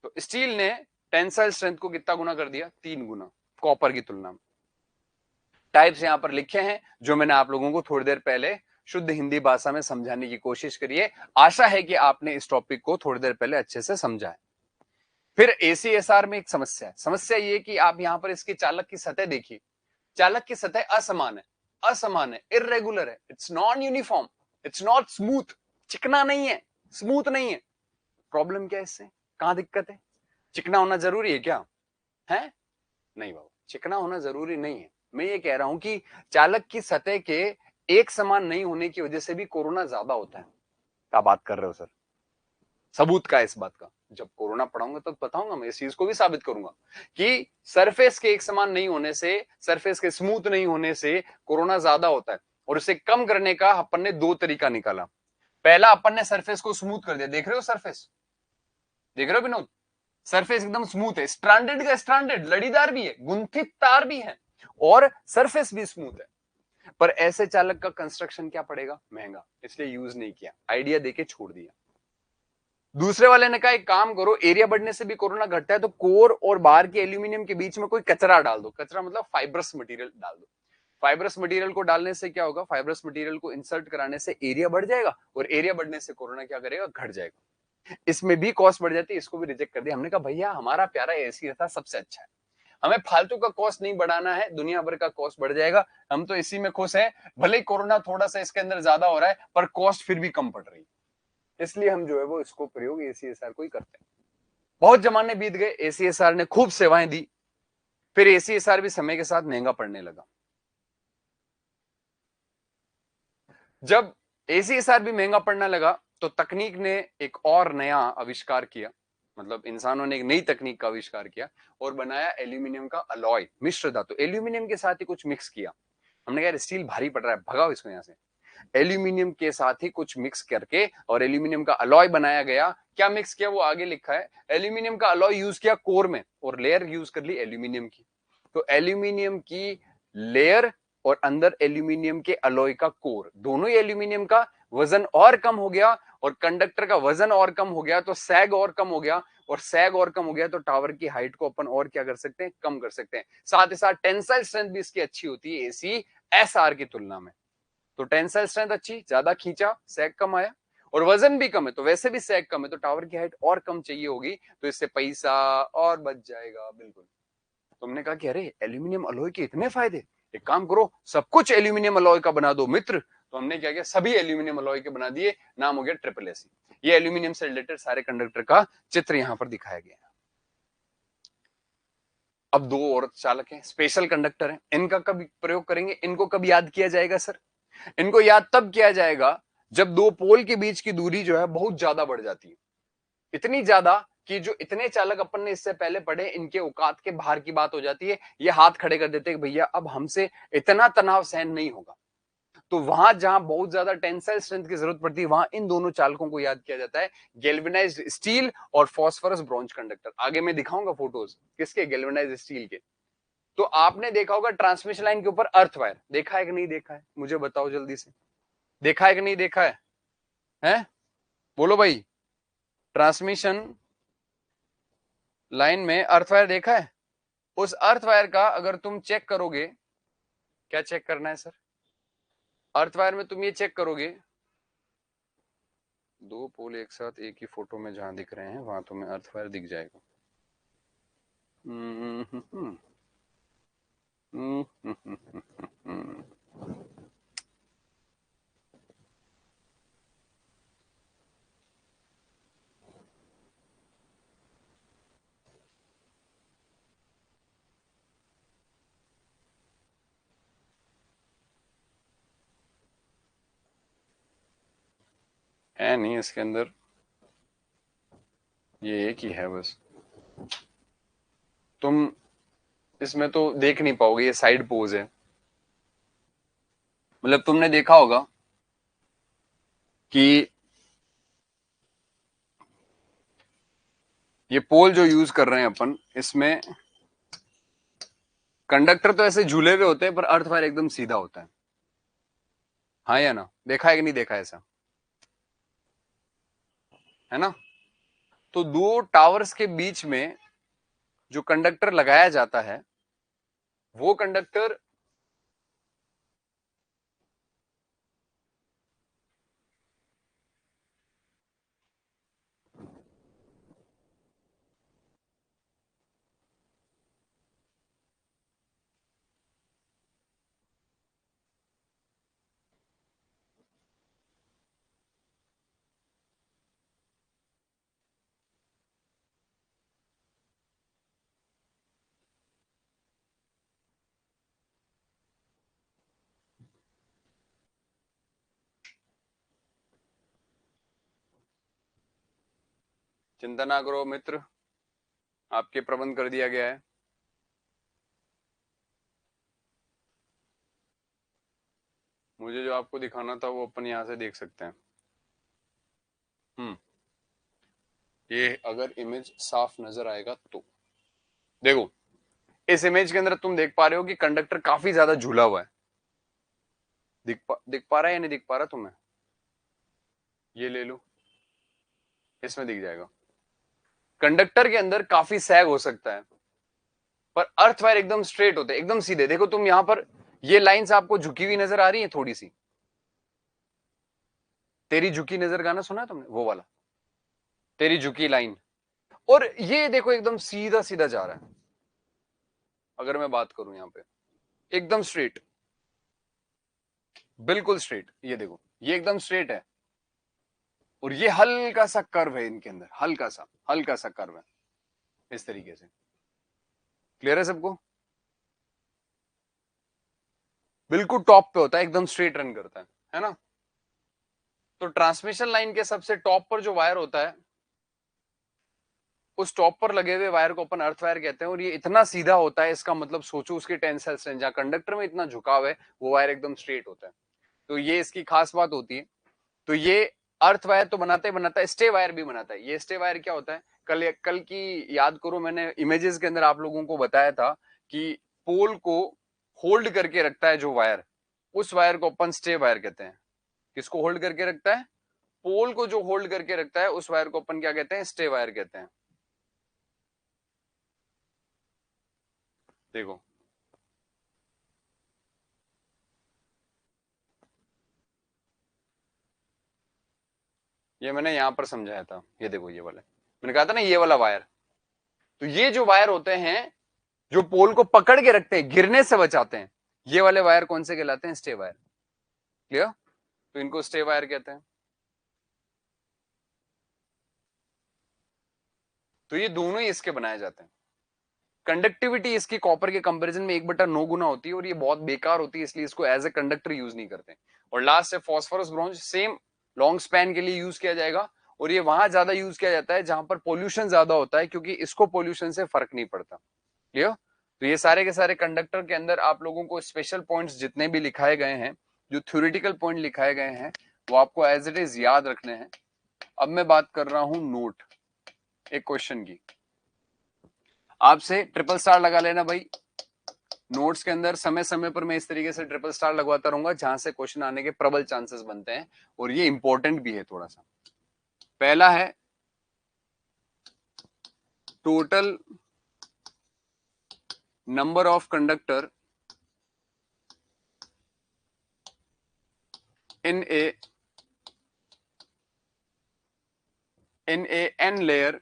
तो स्टील ने टेंसाइल स्ट्रेंथ को कितना गुना कर दिया? 3 गुना कॉपर की तुलना में। टाइप्स यहां पर लिखे हैं जो मैंने आप लोगों को थोड़ी देर पहले शुद्ध हिंदी भाषा में समझाने की कोशिश करी है। आशा है कि आपने इस टॉपिक को थोड़ी देर पहले अच्छे से समझा है। फिर एसीएसआर में एक समस्या है। समस्या ये कि आप यहां पर इसके चालक की सतह देखिए, चालक की सतह असमान है, इरेगुलर है, it's non uniform, it's not smooth, चिकना नहीं है, स्मूथ नहीं है। प्रॉब्लम क्या है इससे? कहां दिक्कत है? चिकना होना जरूरी है क्या? है नहीं बाबू, चिकना होना जरूरी नहीं है। मैं ये कह रहा हूं कि चालक की सतह के एक समान नहीं होने की वजह से भी कोरोना ज्यादा होता है। क्या बात कर रहे हो सर? सबूत का इस बात का जब कोरोना पढ़ाऊंगा तब बताऊंगा, मैं इस चीज को भी साबित करूंगा कि सरफेस के एक समान नहीं होने से, सरफेस के स्मूथ नहीं होने से कोरोना ज्यादा होता है। और उसे कम करने का अपन ने 2 तरीका निकाला। पहला, अपन ने सरफेस को स्मूथ कर दिया। देख रहे हो सरफेस? देख रहे हो विनोद? सरफेस एकदम स्मूथ है, स्ट्रैंडेड का स्ट्रैंडेड, लड़ीदार भी है, गुंथित तार भी है और सरफेस भी स्मूथ है। पर ऐसे चालक का कंस्ट्रक्शन क्या पड़ेगा? महंगा, इसलिए यूज नहीं किया, आइडिया देके छोड़ दिया। दूसरे वाले ने कहा एक काम करो, एरिया बढ़ने से भी कोरोना घटता है, तो कोर और बाहर के एल्यूमिनियम के बीच में कोई कचरा डाल दो। कचरा मतलब फाइब्रस मटेरियल डाल दो। फाइब्रस मटेरियल को डालने से क्या होगा, फाइब्रस मटेरियल को इंसर्ट कराने से एरिया बढ़ जाएगा, और एरिया बढ़ने से कोरोना क्या करेगा, घट जाएगा। इसमें भी कॉस्ट बढ़ जाती है, इसको भी रिजेक्ट कर दिया। हमने कहा भैया हमारा प्यारा एसी था, सबसे अच्छा है, हमें फालतू का कॉस्ट नहीं बढ़ाना है, दुनिया भर का कॉस्ट बढ़ जाएगा, हम तो इसी में खुश हैं। भले ही कोरोना थोड़ा सा इसके अंदर ज्यादा हो रहा है, पर कॉस्ट फिर भी कम पड़ रही है, इसलिए हम जो है वो इसको प्रयोग एसीएसआर को ही करते हैं। बहुत जमाने बीत गए, एसीएसआर ने खूब सेवाएं दी, फिर एसीएसआर भी समय के साथ महंगा पड़ने लगा। जब एसीएसआर भी महंगा पड़ने लगा तो तकनीक ने एक और नया आविष्कार किया, मतलब इंसानों ने एक नई तकनीक का आविष्कार किया और बनाया एल्यूमिनियम का अलॉय, मिश्र धातु। एल्यूमिनियम के साथ ही कुछ मिक्स किया। हमने कहा स्टील भारी पड़ रहा है, भगाओ इसको यहां से। एल्यूमिनियम के साथ ही कुछ मिक्स करके और एल्यूमिनियम का अलॉय बनाया गया। क्या मिक्स किया वो आगे लिखा है। एल्यूमिनियम का अलॉय यूज किया कोर में, और लेयर यूज कर ली एल्यूमिनियम की। तो एल्यूमिनियम की लेयर और अंदर एल्यूमिनियम के अलॉय का कोर, दोनों ही एल्यूमिनियम का वजन और कम हो गया, और कंडक्टर का वजन और कम हो गया, तो सैग और कम हो गया, और सैग और कम हो गया तो टावर की हाइट को अपन और क्या कर सकते हैं, कम कर सकते हैं। साथ ही साथ टेंसाइल स्ट्रेंथ भी इसकी अच्छी होती है एसी एसआर की तुलना में। तो टेंसाइल स्ट्रेंथ अच्छी, ज्यादा खींचा, सैग कम आया, और वजन भी कम है, तो वैसे भी सैग कम है, तो टावर की हाइट और कम चाहिए होगी, तो इससे पैसा और बच जाएगा। बिल्कुल। तुमने कहा कि अरे एल्यूमिनियम अलॉय के इतने फायदे, एक काम करो सब कुछ एल्यूमिनियम अलॉय का बना दो मित्र। तो हमने क्या किया, सभी एल्यूमिनियम अलॉय के बना दिए, नाम हो गया ट्रिपल एसी। ये एल्यूमिनियम से रिलेटेड सारे कंडक्टर का चित्र यहां पर दिखाया गया है। अब दो और चालक हैं, स्पेशल कंडक्टर हैं, इनका कभी प्रयोग करेंगे, इनको कभी याद किया जाएगा सर? इनको याद तब किया जाएगा जब दो पोल के बीच की दूरी जो है बहुत ज्यादा बढ़ जाती है, इतनी ज्यादा कि जो इतने चालक अपन ने इससे पहले पढ़े, इनके औकात के बाहर की बात हो जाती है, ये हाथ खड़े कर देते हैं कि भैया अब हमसे इतना तनाव सहन नहीं होगा। तो वहां जहां बहुत ज्यादा टेंसाइल स्ट्रेंथ की जरूरत पड़ती है, वहां इन दोनों चालकों को याद किया जाता है, गैल्वेनाइज्ड स्टील और फॉस्फोरस ब्रॉन्ज कंडक्टर। आगे मैं दिखाऊंगा फोटोज किसके, गैल्वेनाइज्ड स्टील के। तो आपने देखा होगा ट्रांसमिशन लाइन के ऊपर अर्थ वायर, देखा है कि नहीं देखा है, मुझे बताओ जल्दी से, देखा है कि नहीं देखा है? हैं? बोलो भाई। ट्रांसमिशन लाइन में अर्थ वायर देखा है? उस अर्थ वायर का अगर तुम चेक करोगे, क्या चेक करना है सर? अर्थ वायर में तुम ये चेक करोगे, दो पोल एक साथ एक ही फोटो में जहां दिख रहे हैं वहां तुम्हें अर्थ वायर दिख जाएगा। है नहीं इसके अंदर, ये एक ही है बस। तुम इसमें तो देख नहीं पाओगे, ये साइड पोज है। मतलब तुमने देखा होगा कि ये पोल जो यूज कर रहे हैं अपन, इसमें कंडक्टर तो ऐसे झूले हुए होते हैं, पर अर्थ वायर एकदम सीधा होता है। हाँ या ना? देखा है कि नहीं देखा है ऐसा? है ना? तो दो टावर्स के बीच में जो कंडक्टर लगाया जाता है, वो कंडक्टर चिंता ना करो मित्र, आपके प्रबंध कर दिया गया है। मुझे जो आपको दिखाना था वो अपन यहां से देख सकते हैं। हम्म। ये अगर इमेज साफ नजर आएगा तो देखो, इस इमेज के अंदर तुम देख पा रहे हो कि कंडक्टर काफी ज्यादा झूला हुआ है। दिख पा रहा है या नहीं दिख पा रहा तुम्हें? ये ले लो, इसमें दिख जाएगा। कंडक्टर के अंदर काफी सैग हो सकता है, पर अर्थ वायर एकदम स्ट्रेट होते हैं, एकदम सीधे। देखो तुम यहां पर ये लाइंस आपको झुकी हुई नजर आ रही है थोड़ी सी, तेरी झुकी नजर गाना सुना है तुमने, वो वाला तेरी झुकी लाइन। और ये देखो एकदम सीधा सीधा जा रहा है। अगर मैं बात करूं यहां पे एकदम स्ट्रेट, बिल्कुल स्ट्रेट, ये देखो ये एकदम स्ट्रेट है, और ये हल्का सा कर्व है इनके अंदर, हल्का सा कर्व है इस तरीके से। क्लियर है सबको? बिल्कुल टॉप पे होता है, एकदम स्ट्रेट रन करता है ना? तो ट्रांसमिशन लाइन के सबसे टॉप पर जो वायर होता है, उस टॉप पर लगे हुए वायर को अपन अर्थ वायर कहते हैं। और ये इतना सीधा होता है, इसका मतलब सोचो उसके टेंसाइल स्ट्रेंथ, जहां कंडक्टर में इतना झुकाव है वो वायर एकदम स्ट्रेट होता है। तो ये इसकी खास बात होती है। तो ये अर्थ वायर तो बनाता ही बनाता है, स्टे वायर भी बनाता है। ये स्टे वायर क्या होता है, कल की याद करो, मैंने इमेजेस के अंदर आप लोगों को बताया था कि पोल को होल्ड करके रखता है जो वायर, उस वायर को अपन स्टे वायर कहते हैं। किसको होल्ड करके रखता है? पोल को जो होल्ड करके रखता है उस वायर को अपन क्या कहते हैं? स्टे वायर कहते हैं। देखो ये मैंने यहां पर समझाया था, ये देखो ये वाला, मैंने कहा था ना ये वाला वायर। तो ये जो वायर होते हैं जो पोल को पकड़ के रखते हैं, गिरने से बचाते हैं, ये वाले वायर कौन से कहलाते हैं? Stay wire. क्लियर? तो इनको स्टे वायर कहते हैं। तो ये दोनों ही इसके बनाए जाते हैं। कंडक्टिविटी इसकी कॉपर के कंपैरिजन में 1/9 गुना होती है, और ये बहुत बेकार होती है, इसलिए इसको एज ए कंडक्टर यूज नहीं करते। और लास्ट है phosphorus bronze, same long span के लिए यूज किया जाएगा, और ये वहां ज्यादा यूज किया जाता है जहां पर पोल्यूशन ज्यादा होता है, क्योंकि इसको पोल्यूशन से फर्क नहीं पड़ता। क्लियर? तो ये सारे के सारे कंडक्टर के अंदर आप लोगों को स्पेशल पॉइंट्स जितने भी लिखाए गए हैं, जो थ्योरेटिकल पॉइंट लिखाए गए हैं, वो आपको एज इट इज याद रखने हैं। अब मैं बात कर रहा हूं नोट, एक क्वेश्चन की। आपसे ट्रिपल स्टार लगा लेना भाई। नोट्स के अंदर समय समय पर मैं इस तरीके से ट्रिपल स्टार लगवाता रहूंगा जहां से क्वेश्चन आने के प्रबल चांसेस बनते हैं, और ये इंपॉर्टेंट भी है थोड़ा सा। पहला है total number of conductor in a n layer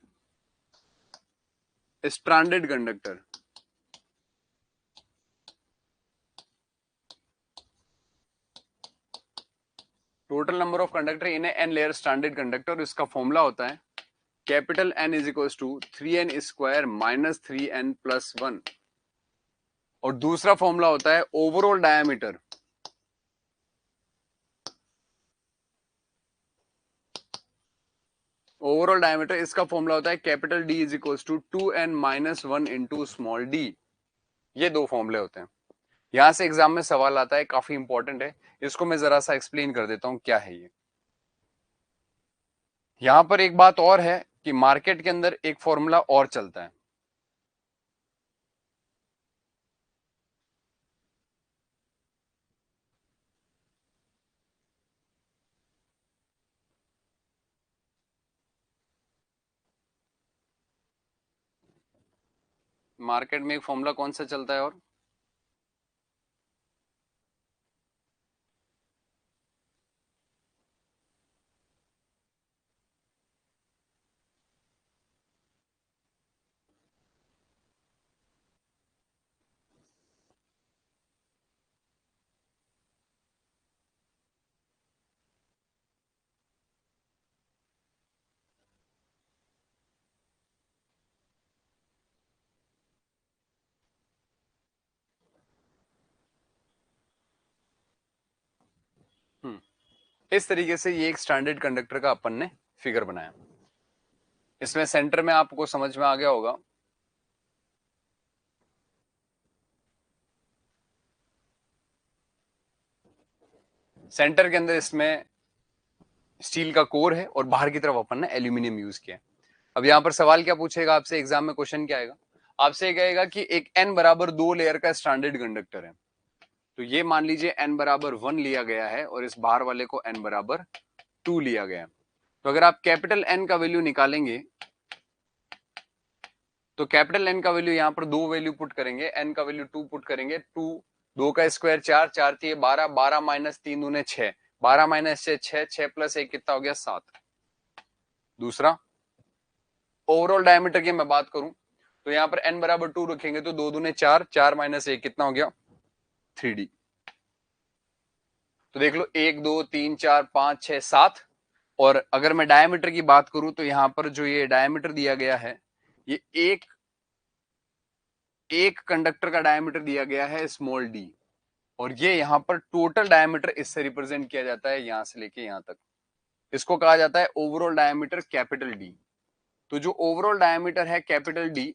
stranded conductor. Total number of conductor in n layer standard conductor, इसका फॉर्मूला होता है capital N is equal to 3n square minus 3n plus 1। और दूसरा फॉर्मूला होता है overall diameter, overall diameter, इसका formula होता है capital D is equal to 2n minus 1 into small d। ये दो फॉर्मूले होते हैं। यहां से एग्जाम में सवाल आता है, काफी इंपॉर्टेंट है, इसको मैं जरा सा एक्सप्लेन कर देता हूं क्या है ये। यहां पर एक बात और है कि मार्केट के अंदर एक फॉर्मूला और चलता है। मार्केट में एक फॉर्मूला कौन सा चलता है? और इस तरीके से ये एक स्टैंडर्ड कंडक्टर का अपन ने फिगर बनाया। इसमें सेंटर में आपको समझ में आ गया होगा, सेंटर के अंदर इसमें स्टील का कोर है, और बाहर की तरफ अपन ने एल्यूमिनियम यूज किया। अब यहां पर सवाल क्या पूछेगा आपसे एग्जाम में, क्वेश्चन क्या आएगा आपसे? कहेगा कि एक n बराबर 2 लेयर का स्टैंडर्ड कंडक्टर है। तो ये मान लीजिए n बराबर 1 लिया गया है, और इस बाहर वाले को n बराबर 2 लिया गया है। तो अगर आप कैपिटल एन का वैल्यू निकालेंगे तो कैपिटल एन का वैल्यू यहां पर दो वैल्यू पुट करेंगे, एन का वैल्यू 2 पुट करेंगे, 2 2 का स्क्वायर 4, 4 3 12, 12 माइनस 3 दूने 6, 12 माइनस 6 6 प्लस 1 कितना हो गया 7। दूसरा ओवरऑल डायमीटर की मैं बात करूं तो यहां पर n बराबर 2 रखेंगे तो 2 दूने 4, 4 माइनस 1 कितना हो गया 3d। तो देख लो 1 2 3 4 5 6 7। और अगर मैं डायमीटर की बात करूं तो यहां पर जो ये डायमीटर दिया गया है ये एक कंडक्टर का डायमीटर दिया गया है स्मॉल डी, और ये यहां पर टोटल डायमीटर इससे रिप्रेजेंट किया जाता है यहां से लेके यहां तक। इसको कहा जाता है ओवरऑल डायमीटर कैपिटल डी। तो जो ओवरऑल डायमीटर है कैपिटल डी,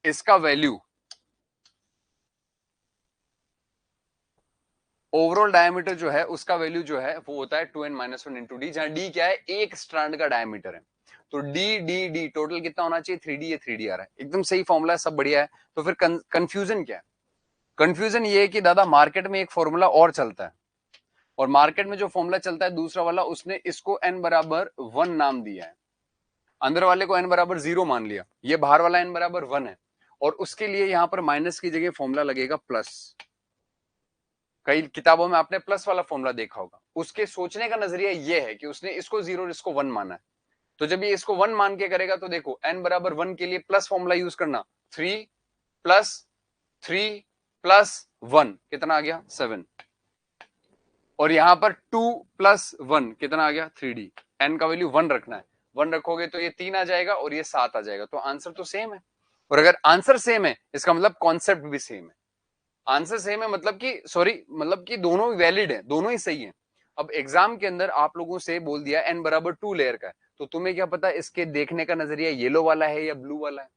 इसका वैल्यू ओवरऑल डायमीटर जो है उसका वैल्यू जो है वो होता है 2n-1 इंटू डी, जहां डी क्या है एक स्ट्रैंड का डायमीटर है। तो डी डी डी टोटल कितना होना चाहिए 3d, ये 3d आ रहा है, एकदम सही फॉर्मूला है, सब बढ़िया है। तो फिर कंफ्यूजन क्या है? कंफ्यूजन ये है कि दादा मार्केट में एक फॉर्मूला और चलता है, और मार्केट में जो फॉर्मूला चलता है दूसरा वाला, उसने इसको n बराबर 1 नाम दिया है, अंदर वाले को n बराबर 0 मान लिया, ये बाहर वाला n बराबर 1 है, और उसके लिए यहां पर माइनस की जगह फॉर्मूला लगेगा प्लस। कई किताबों में आपने प्लस वाला फॉर्मूला देखा होगा। उसके सोचने का नजरिया ये है कि उसने इसको 0 और इसको 1 माना है। तो जब ये इसको 1 मान के करेगा तो देखो n बराबर 1 के लिए प्लस फॉर्मूला यूज करना, 3 प्लस 3 प्लस 1 कितना आ गया 7, और यहां पर 2 प्लस 1 कितना आ गया 3d। n का वैल्यू 1 रखना है, 1 रखोगे तो ये 3 आ जाएगा और ये 7 आ जाएगा, तो आंसर तो सेम है। और अगर आंसर सेम है इसका मतलब कॉन्सेप्ट भी सेम है। आंसर सेम है मतलब कि सॉरी मतलब कि दोनों वैलिड है, दोनों ही सही है। अब एग्जाम के अंदर आप लोगों से बोल दिया n बराबर 2 लेयर का है, तो तुम्हें क्या पता इसके देखने का नजरिया येलो वाला है या ब्लू वाला है?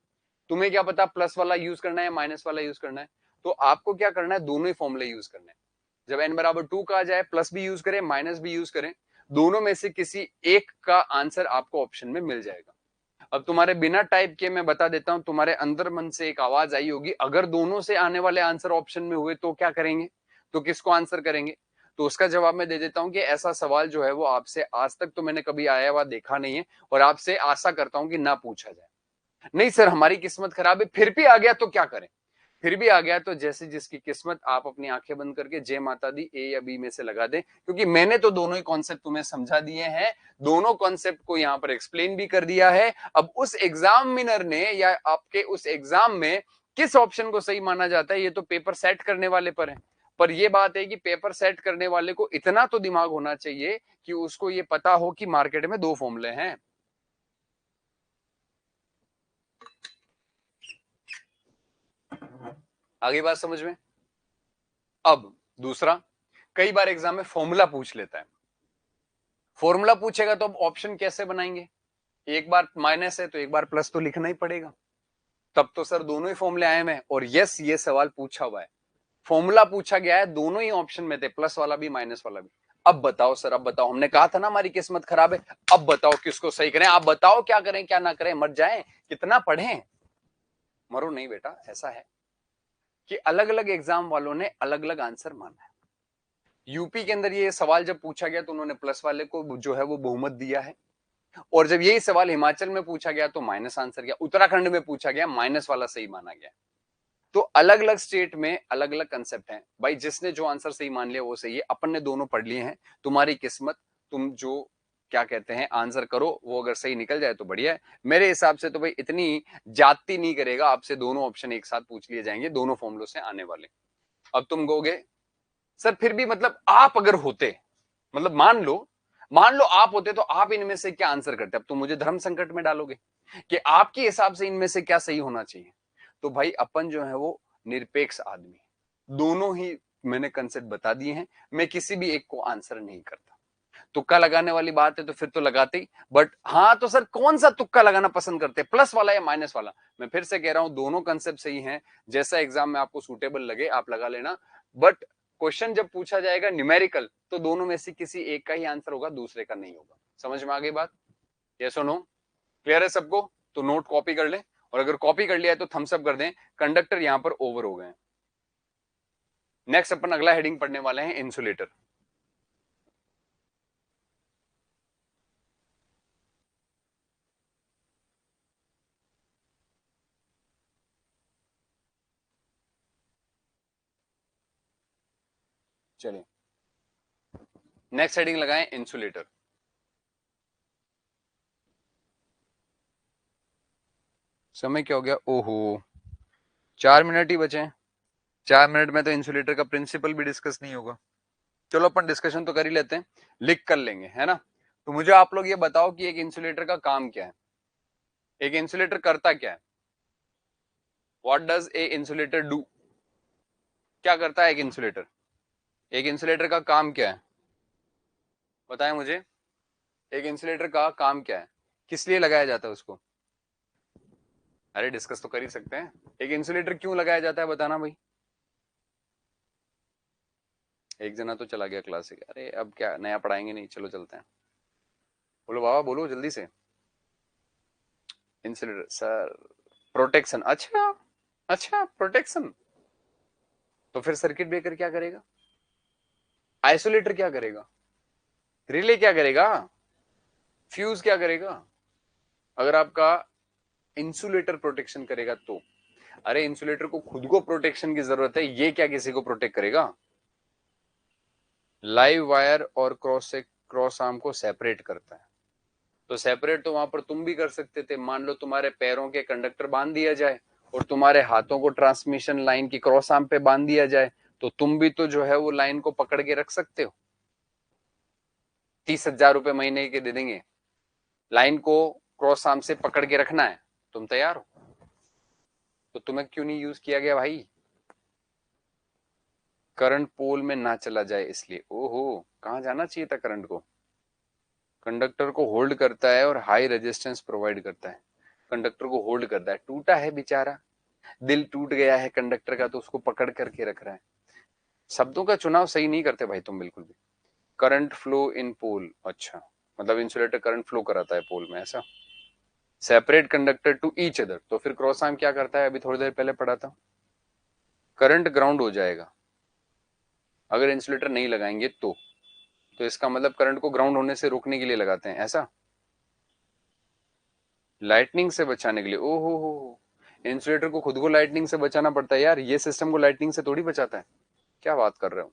तुम्हें क्या पता प्लस वाला यूज करना है या माइनस वाला यूज करना है? तो आपको क्या करना है, दोनों ही फॉर्मूले यूज करने हैं। जब n बराबर 2 का आ जाए, प्लस भी यूज करें माइनस भी यूज करें, दोनों में से किसी एक का आंसर आपको ऑप्शन में मिल जाएगा। अब तुम्हारे बिना टाइप के मैं बता देता हूं, तुम्हारे अंदर मन से एक आवाज आई होगी, अगर दोनों से आने वाले आंसर ऑप्शन में हुए तो क्या करेंगे, तो किसको आंसर करेंगे? तो उसका जवाब मैं दे देता हूं कि ऐसा सवाल जो है वो आपसे आज तक तो मैंने कभी आया हुआ देखा नहीं है, और आपसे आशा करता हूं कि ना पूछा जाए। नहीं सर हमारी किस्मत खराब है, फिर भी आ गया तो क्या करें? फिर भी आ गया तो जैसे जिसकी किस्मत, आप अपनी आंखें बंद करके जय माता दी ए या बी में से लगा दें, क्योंकि मैंने तो दोनों ही कॉन्सेप्ट तुम्हें समझा दिए हैं, दोनों कॉन्सेप्ट को यहां पर एक्सप्लेन भी कर दिया है। अब उस एग्जामिनर ने या आपके उस एग्जाम में किस ऑप्शन को सही माना जाता है ये तो पेपर सेट करने वाले पर है। पर यह बात है कि पेपर सेट करने वाले को इतना तो दिमाग होना चाहिए कि उसको ये पता हो कि मार्केट में दो फॉर्मूले हैं। आगे बात समझ में? अब दूसरा, कई बार एग्जाम में फॉर्मूला पूछ लेता है। फॉर्मूला पूछेगा तो अब ऑप्शन कैसे बनाएंगे? एक बार माइनस है तो एक बार प्लस तो लिखना ही पड़ेगा। तब तो सर दोनों ही फॉर्मूले आए हैं, और यस ये सवाल पूछा हुआ है, फॉर्मूला पूछा गया है, दोनों ही ऑप्शन में थे, प्लस वाला भी माइनस वाला भी। अब बताओ सर, अब बताओ, हमने कहा था ना हमारी किस्मत खराब है, अब बताओ किसको सही करें? आप बताओ क्या करें क्या ना करें, मर जाएं, कितना पढ़ें? मरो नहीं बेटा, ऐसा है कि अलग अलग एग्जाम वालों ने अलग अलग आंसर माना है। यूपी के अंदर ये सवाल जब पूछा गया तो उन्होंने प्लस वाले को जो है वो बहुमत दिया है, और जब यही सवाल हिमाचल में पूछा गया तो माइनस आंसर गया, उत्तराखंड में पूछा गया माइनस वाला सही माना गया। तो अलग अलग स्टेट में अलग अलग कंसेप्ट हैं भाई, जिसने जो आंसर सही मान लिया वो सही है, अपन ने दोनों पढ़ लिए हैं, तुम्हारी किस्मत, तुम जो क्या कहते हैं आंसर करो, वो अगर सही निकल जाए तो बढ़िया है। मेरे हिसाब से तो भाई इतनी जाती नहीं करेगा, आपसे दोनों ऑप्शन एक साथ पूछ लिए जाएंगे दोनों फॉर्मुलों से आने वाले। अब तुम कहोगे सर फिर भी मतलब आप अगर होते, मतलब मान लो आप होते तो आप इनमें से क्या आंसर करते? अब तो मुझे धर्म संकट में डालोगे कि आपके हिसाब से इनमें से क्या सही होना चाहिए। तो भाई अपन जो है वो निरपेक्ष आदमी, दोनों ही मैंने कंसेप्ट बता दिए हैं, मैं किसी भी एक को आंसर नहीं करता। तुक्का लगाने वाली बात है तो फिर तो लगाते ही, बट हाँ तो सर कौन सा तुक्का लगाना पसंद करते हैं, प्लस वाला या माइनस वाला? मैं फिर से कह रहा हूं दोनों कंसेप्ट सही हैं, जैसा एग्जाम में आपको सूटेबल लगे आप लगा लेना, बट क्वेश्चन जब पूछा जाएगा न्यूमेरिकल तो दोनों में से किसी एक का ही आंसर होगा, दूसरे का नहीं होगा। समझ में आ गई बात? यस और नो? क्लियर है सबको? तो नोट कॉपी कर ले, और अगर कॉपी कर लिया है तो थम्स अप कर दें, कंडक्टर यहां पर ओवर हो गए। नेक्स्ट अपन अगला हेडिंग पढ़ने वाले हैं इंसुलेटर। चलिए नेक्स्ट हेडिंग लगाएं, इंसुलेटर। समय क्या हो गया, ओहो 4 मिनट ही बचे हैं। 4 मिनट में तो इंसुलेटर का प्रिंसिपल भी डिस्कस नहीं होगा। चलो अपन डिस्कशन तो कर ही लेते हैं, लिख कर लेंगे, है ना। तो मुझे आप लोग ये बताओ कि एक इंसुलेटर का काम क्या है, एक इंसुलेटर करता क्या है। What does a insulator do, क्या करता है एक इंसुलेटर, एक इंसुलेटर का काम क्या है बताएं मुझे। एक इंसुलेटर का काम क्या है, किस लिए लगाया जाता है उसको। अरे डिस्कस तो कर ही सकते हैं, एक इंसुलेटर क्यों लगाया जाता है बताना भाई। एक जना तो चला गया क्लास से, अरे अब क्या नया पढ़ाएंगे नहीं, चलो चलते हैं। बोलो बाबा बोलो जल्दी से। इंसुलेटर सर, प्रोटेक्शन, अच्छा अच्छा प्रोटेक्शन। तो फिर सर्किट ब्रेकर क्या करेगा, आइसोलेटर क्या करेगा, रिले क्या करेगा, फ्यूज क्या करेगा। अगर आपका इंसुलेटर प्रोटेक्शन करेगा तो, अरे इंसुलेटर को खुद को प्रोटेक्शन की जरूरत है, ये क्या किसी को प्रोटेक्ट करेगा। लाइव वायर और क्रॉस आर्म को सेपरेट करता है। तो सेपरेट तो वहां पर तुम भी कर सकते थे, मान लो तुम्हारे पैरों के कंडक्टर बांध दिया जाए और तुम्हारे हाथों को ट्रांसमिशन लाइन की क्रॉस आर्म पे बांध दिया जाए, तो तुम भी तो जो है वो लाइन को पकड़ के रख सकते हो। 30,000 रुपए महीने के दे देंगे, लाइन को क्रॉस आर्म से पकड़ के रखना है, तुम तैयार हो। तो तुम्हें क्यों नहीं यूज किया गया भाई, करंट पोल में ना चला जाए इसलिए। ओहो कहां जाना चाहिए था करंट को, कंडक्टर को होल्ड करता है और हाई रेजिस्टेंस प्रोवाइड करता है, कंडक्टर को होल्ड करता है। टूटा है बेचारा, दिल टूट गया है कंडक्टर का, तो उसको पकड़ करके रख रहा है। शब्दों का चुनाव सही नहीं करते भाई तुम बिल्कुल भी। करंट फ्लो इन पोल, अच्छा मतलब इंसुलेटर करंट फ्लो कराता है पोल में, ऐसा। Separate conductor to each other, तो फिर क्रॉस आर्म क्या करता है, अभी थोड़ी देर पहले पढ़ा था, करंट ग्राउंड हो जाएगा अगर इंसुलेटर नहीं लगाएंगे तो इसका मतलब करंट को ग्राउंड होने से रोकने के लिए लगाते हैं, ऐसा। लाइटनिंग से बचाने के लिए, ओहो हो, इंसुलेटर को खुद को लाइटनिंग से बचाना पड़ता है यार, ये सिस्टम को लाइटनिंग से थोड़ी बचाता है, क्या बात कर रहे हो।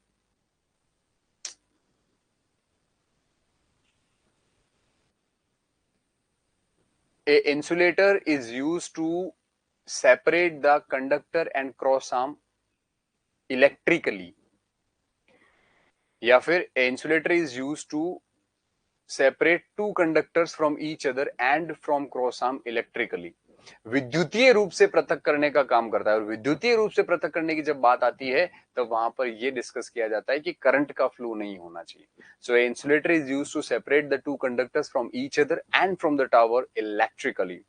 A insulator is used to separate the conductor and cross arm electrically, या फिर insulator is used to separate two conductors from each other and from cross arm electrically. विद्युतीय रूप से पृथक करने का काम करता है, और विद्युतीय रूप से पृथक करने की जब बात आती है तो वहां पर यह डिस्कस किया जाता है कि करंट का फ्लो नहीं होना चाहिए. So insulator is used to separate the two conductors from each other and from the tower electrically.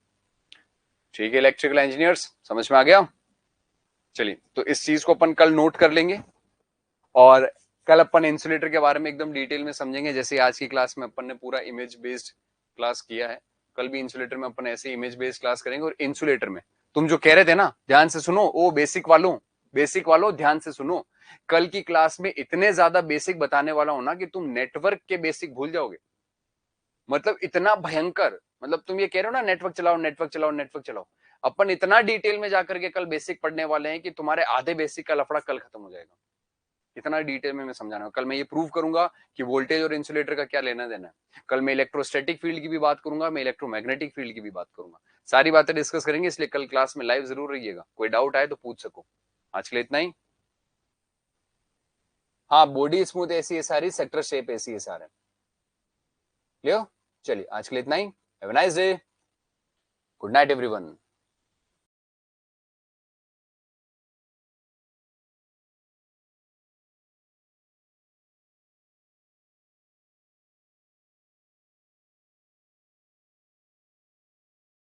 ठीक है इलेक्ट्रिकल इंजीनियर्स, समझ में आ गया. चलिए तो इस चीज को अपन कल नोट कर लेंगे और कल अपन इंसुलेटर के बारे में एकदम डिटेल में समझेंगे. जैसे आज की क्लास में अपन ने पूरा इमेज बेस्ड क्लास किया है, कल भी इंसुलेटर में अपन ऐसे इमेज बेस्ड क्लास करेंगे. और इंसुलेटर में तुम जो कह रहे थे ना, ध्यान से सुनो, ओ बेसिक वालों ध्यान से सुनो. कल की क्लास में इतने ज्यादा बेसिक बताने वाला हूं ना कि तुम नेटवर्क के बेसिक भूल जाओगे. मतलब इतना भयंकर, मतलब तुम ये कह रहे हो ना नेटवर्क चलाओ नेटवर्क चलाओ नेटवर्क चलाओ, अपन इतना डिटेल में जाकर के कल बेसिक पढ़ने वाले हैं कि तुम्हारे आधे बेसिक का लफड़ा कल खत्म हो जाएगा. इतना डिटेल में मैं समझाना. कल मैं ये प्रूव करूंगा कि वोल्टेज और इंसुलेटर का क्या लेना देना है. कल मैं इलेक्ट्रोस्टैटिक फील्ड की भी बात करूंगा, मैं इलेक्ट्रोमैग्नेटिक फील्ड की भी बात करूंगा. सारी बातें डिस्कस करेंगे, इसलिए कल क्लास में लाइव जरूर रहिएगा. कोई डाउट आए तो पूछ सको. आज के लिए इतना ही. हाँ बॉडी स्मूथ ऐसी है सारी, सेक्टर शेप ऐसी है सारे. लियो चलिए आज के लिए इतना ही. Have a nice day. Good night everyone.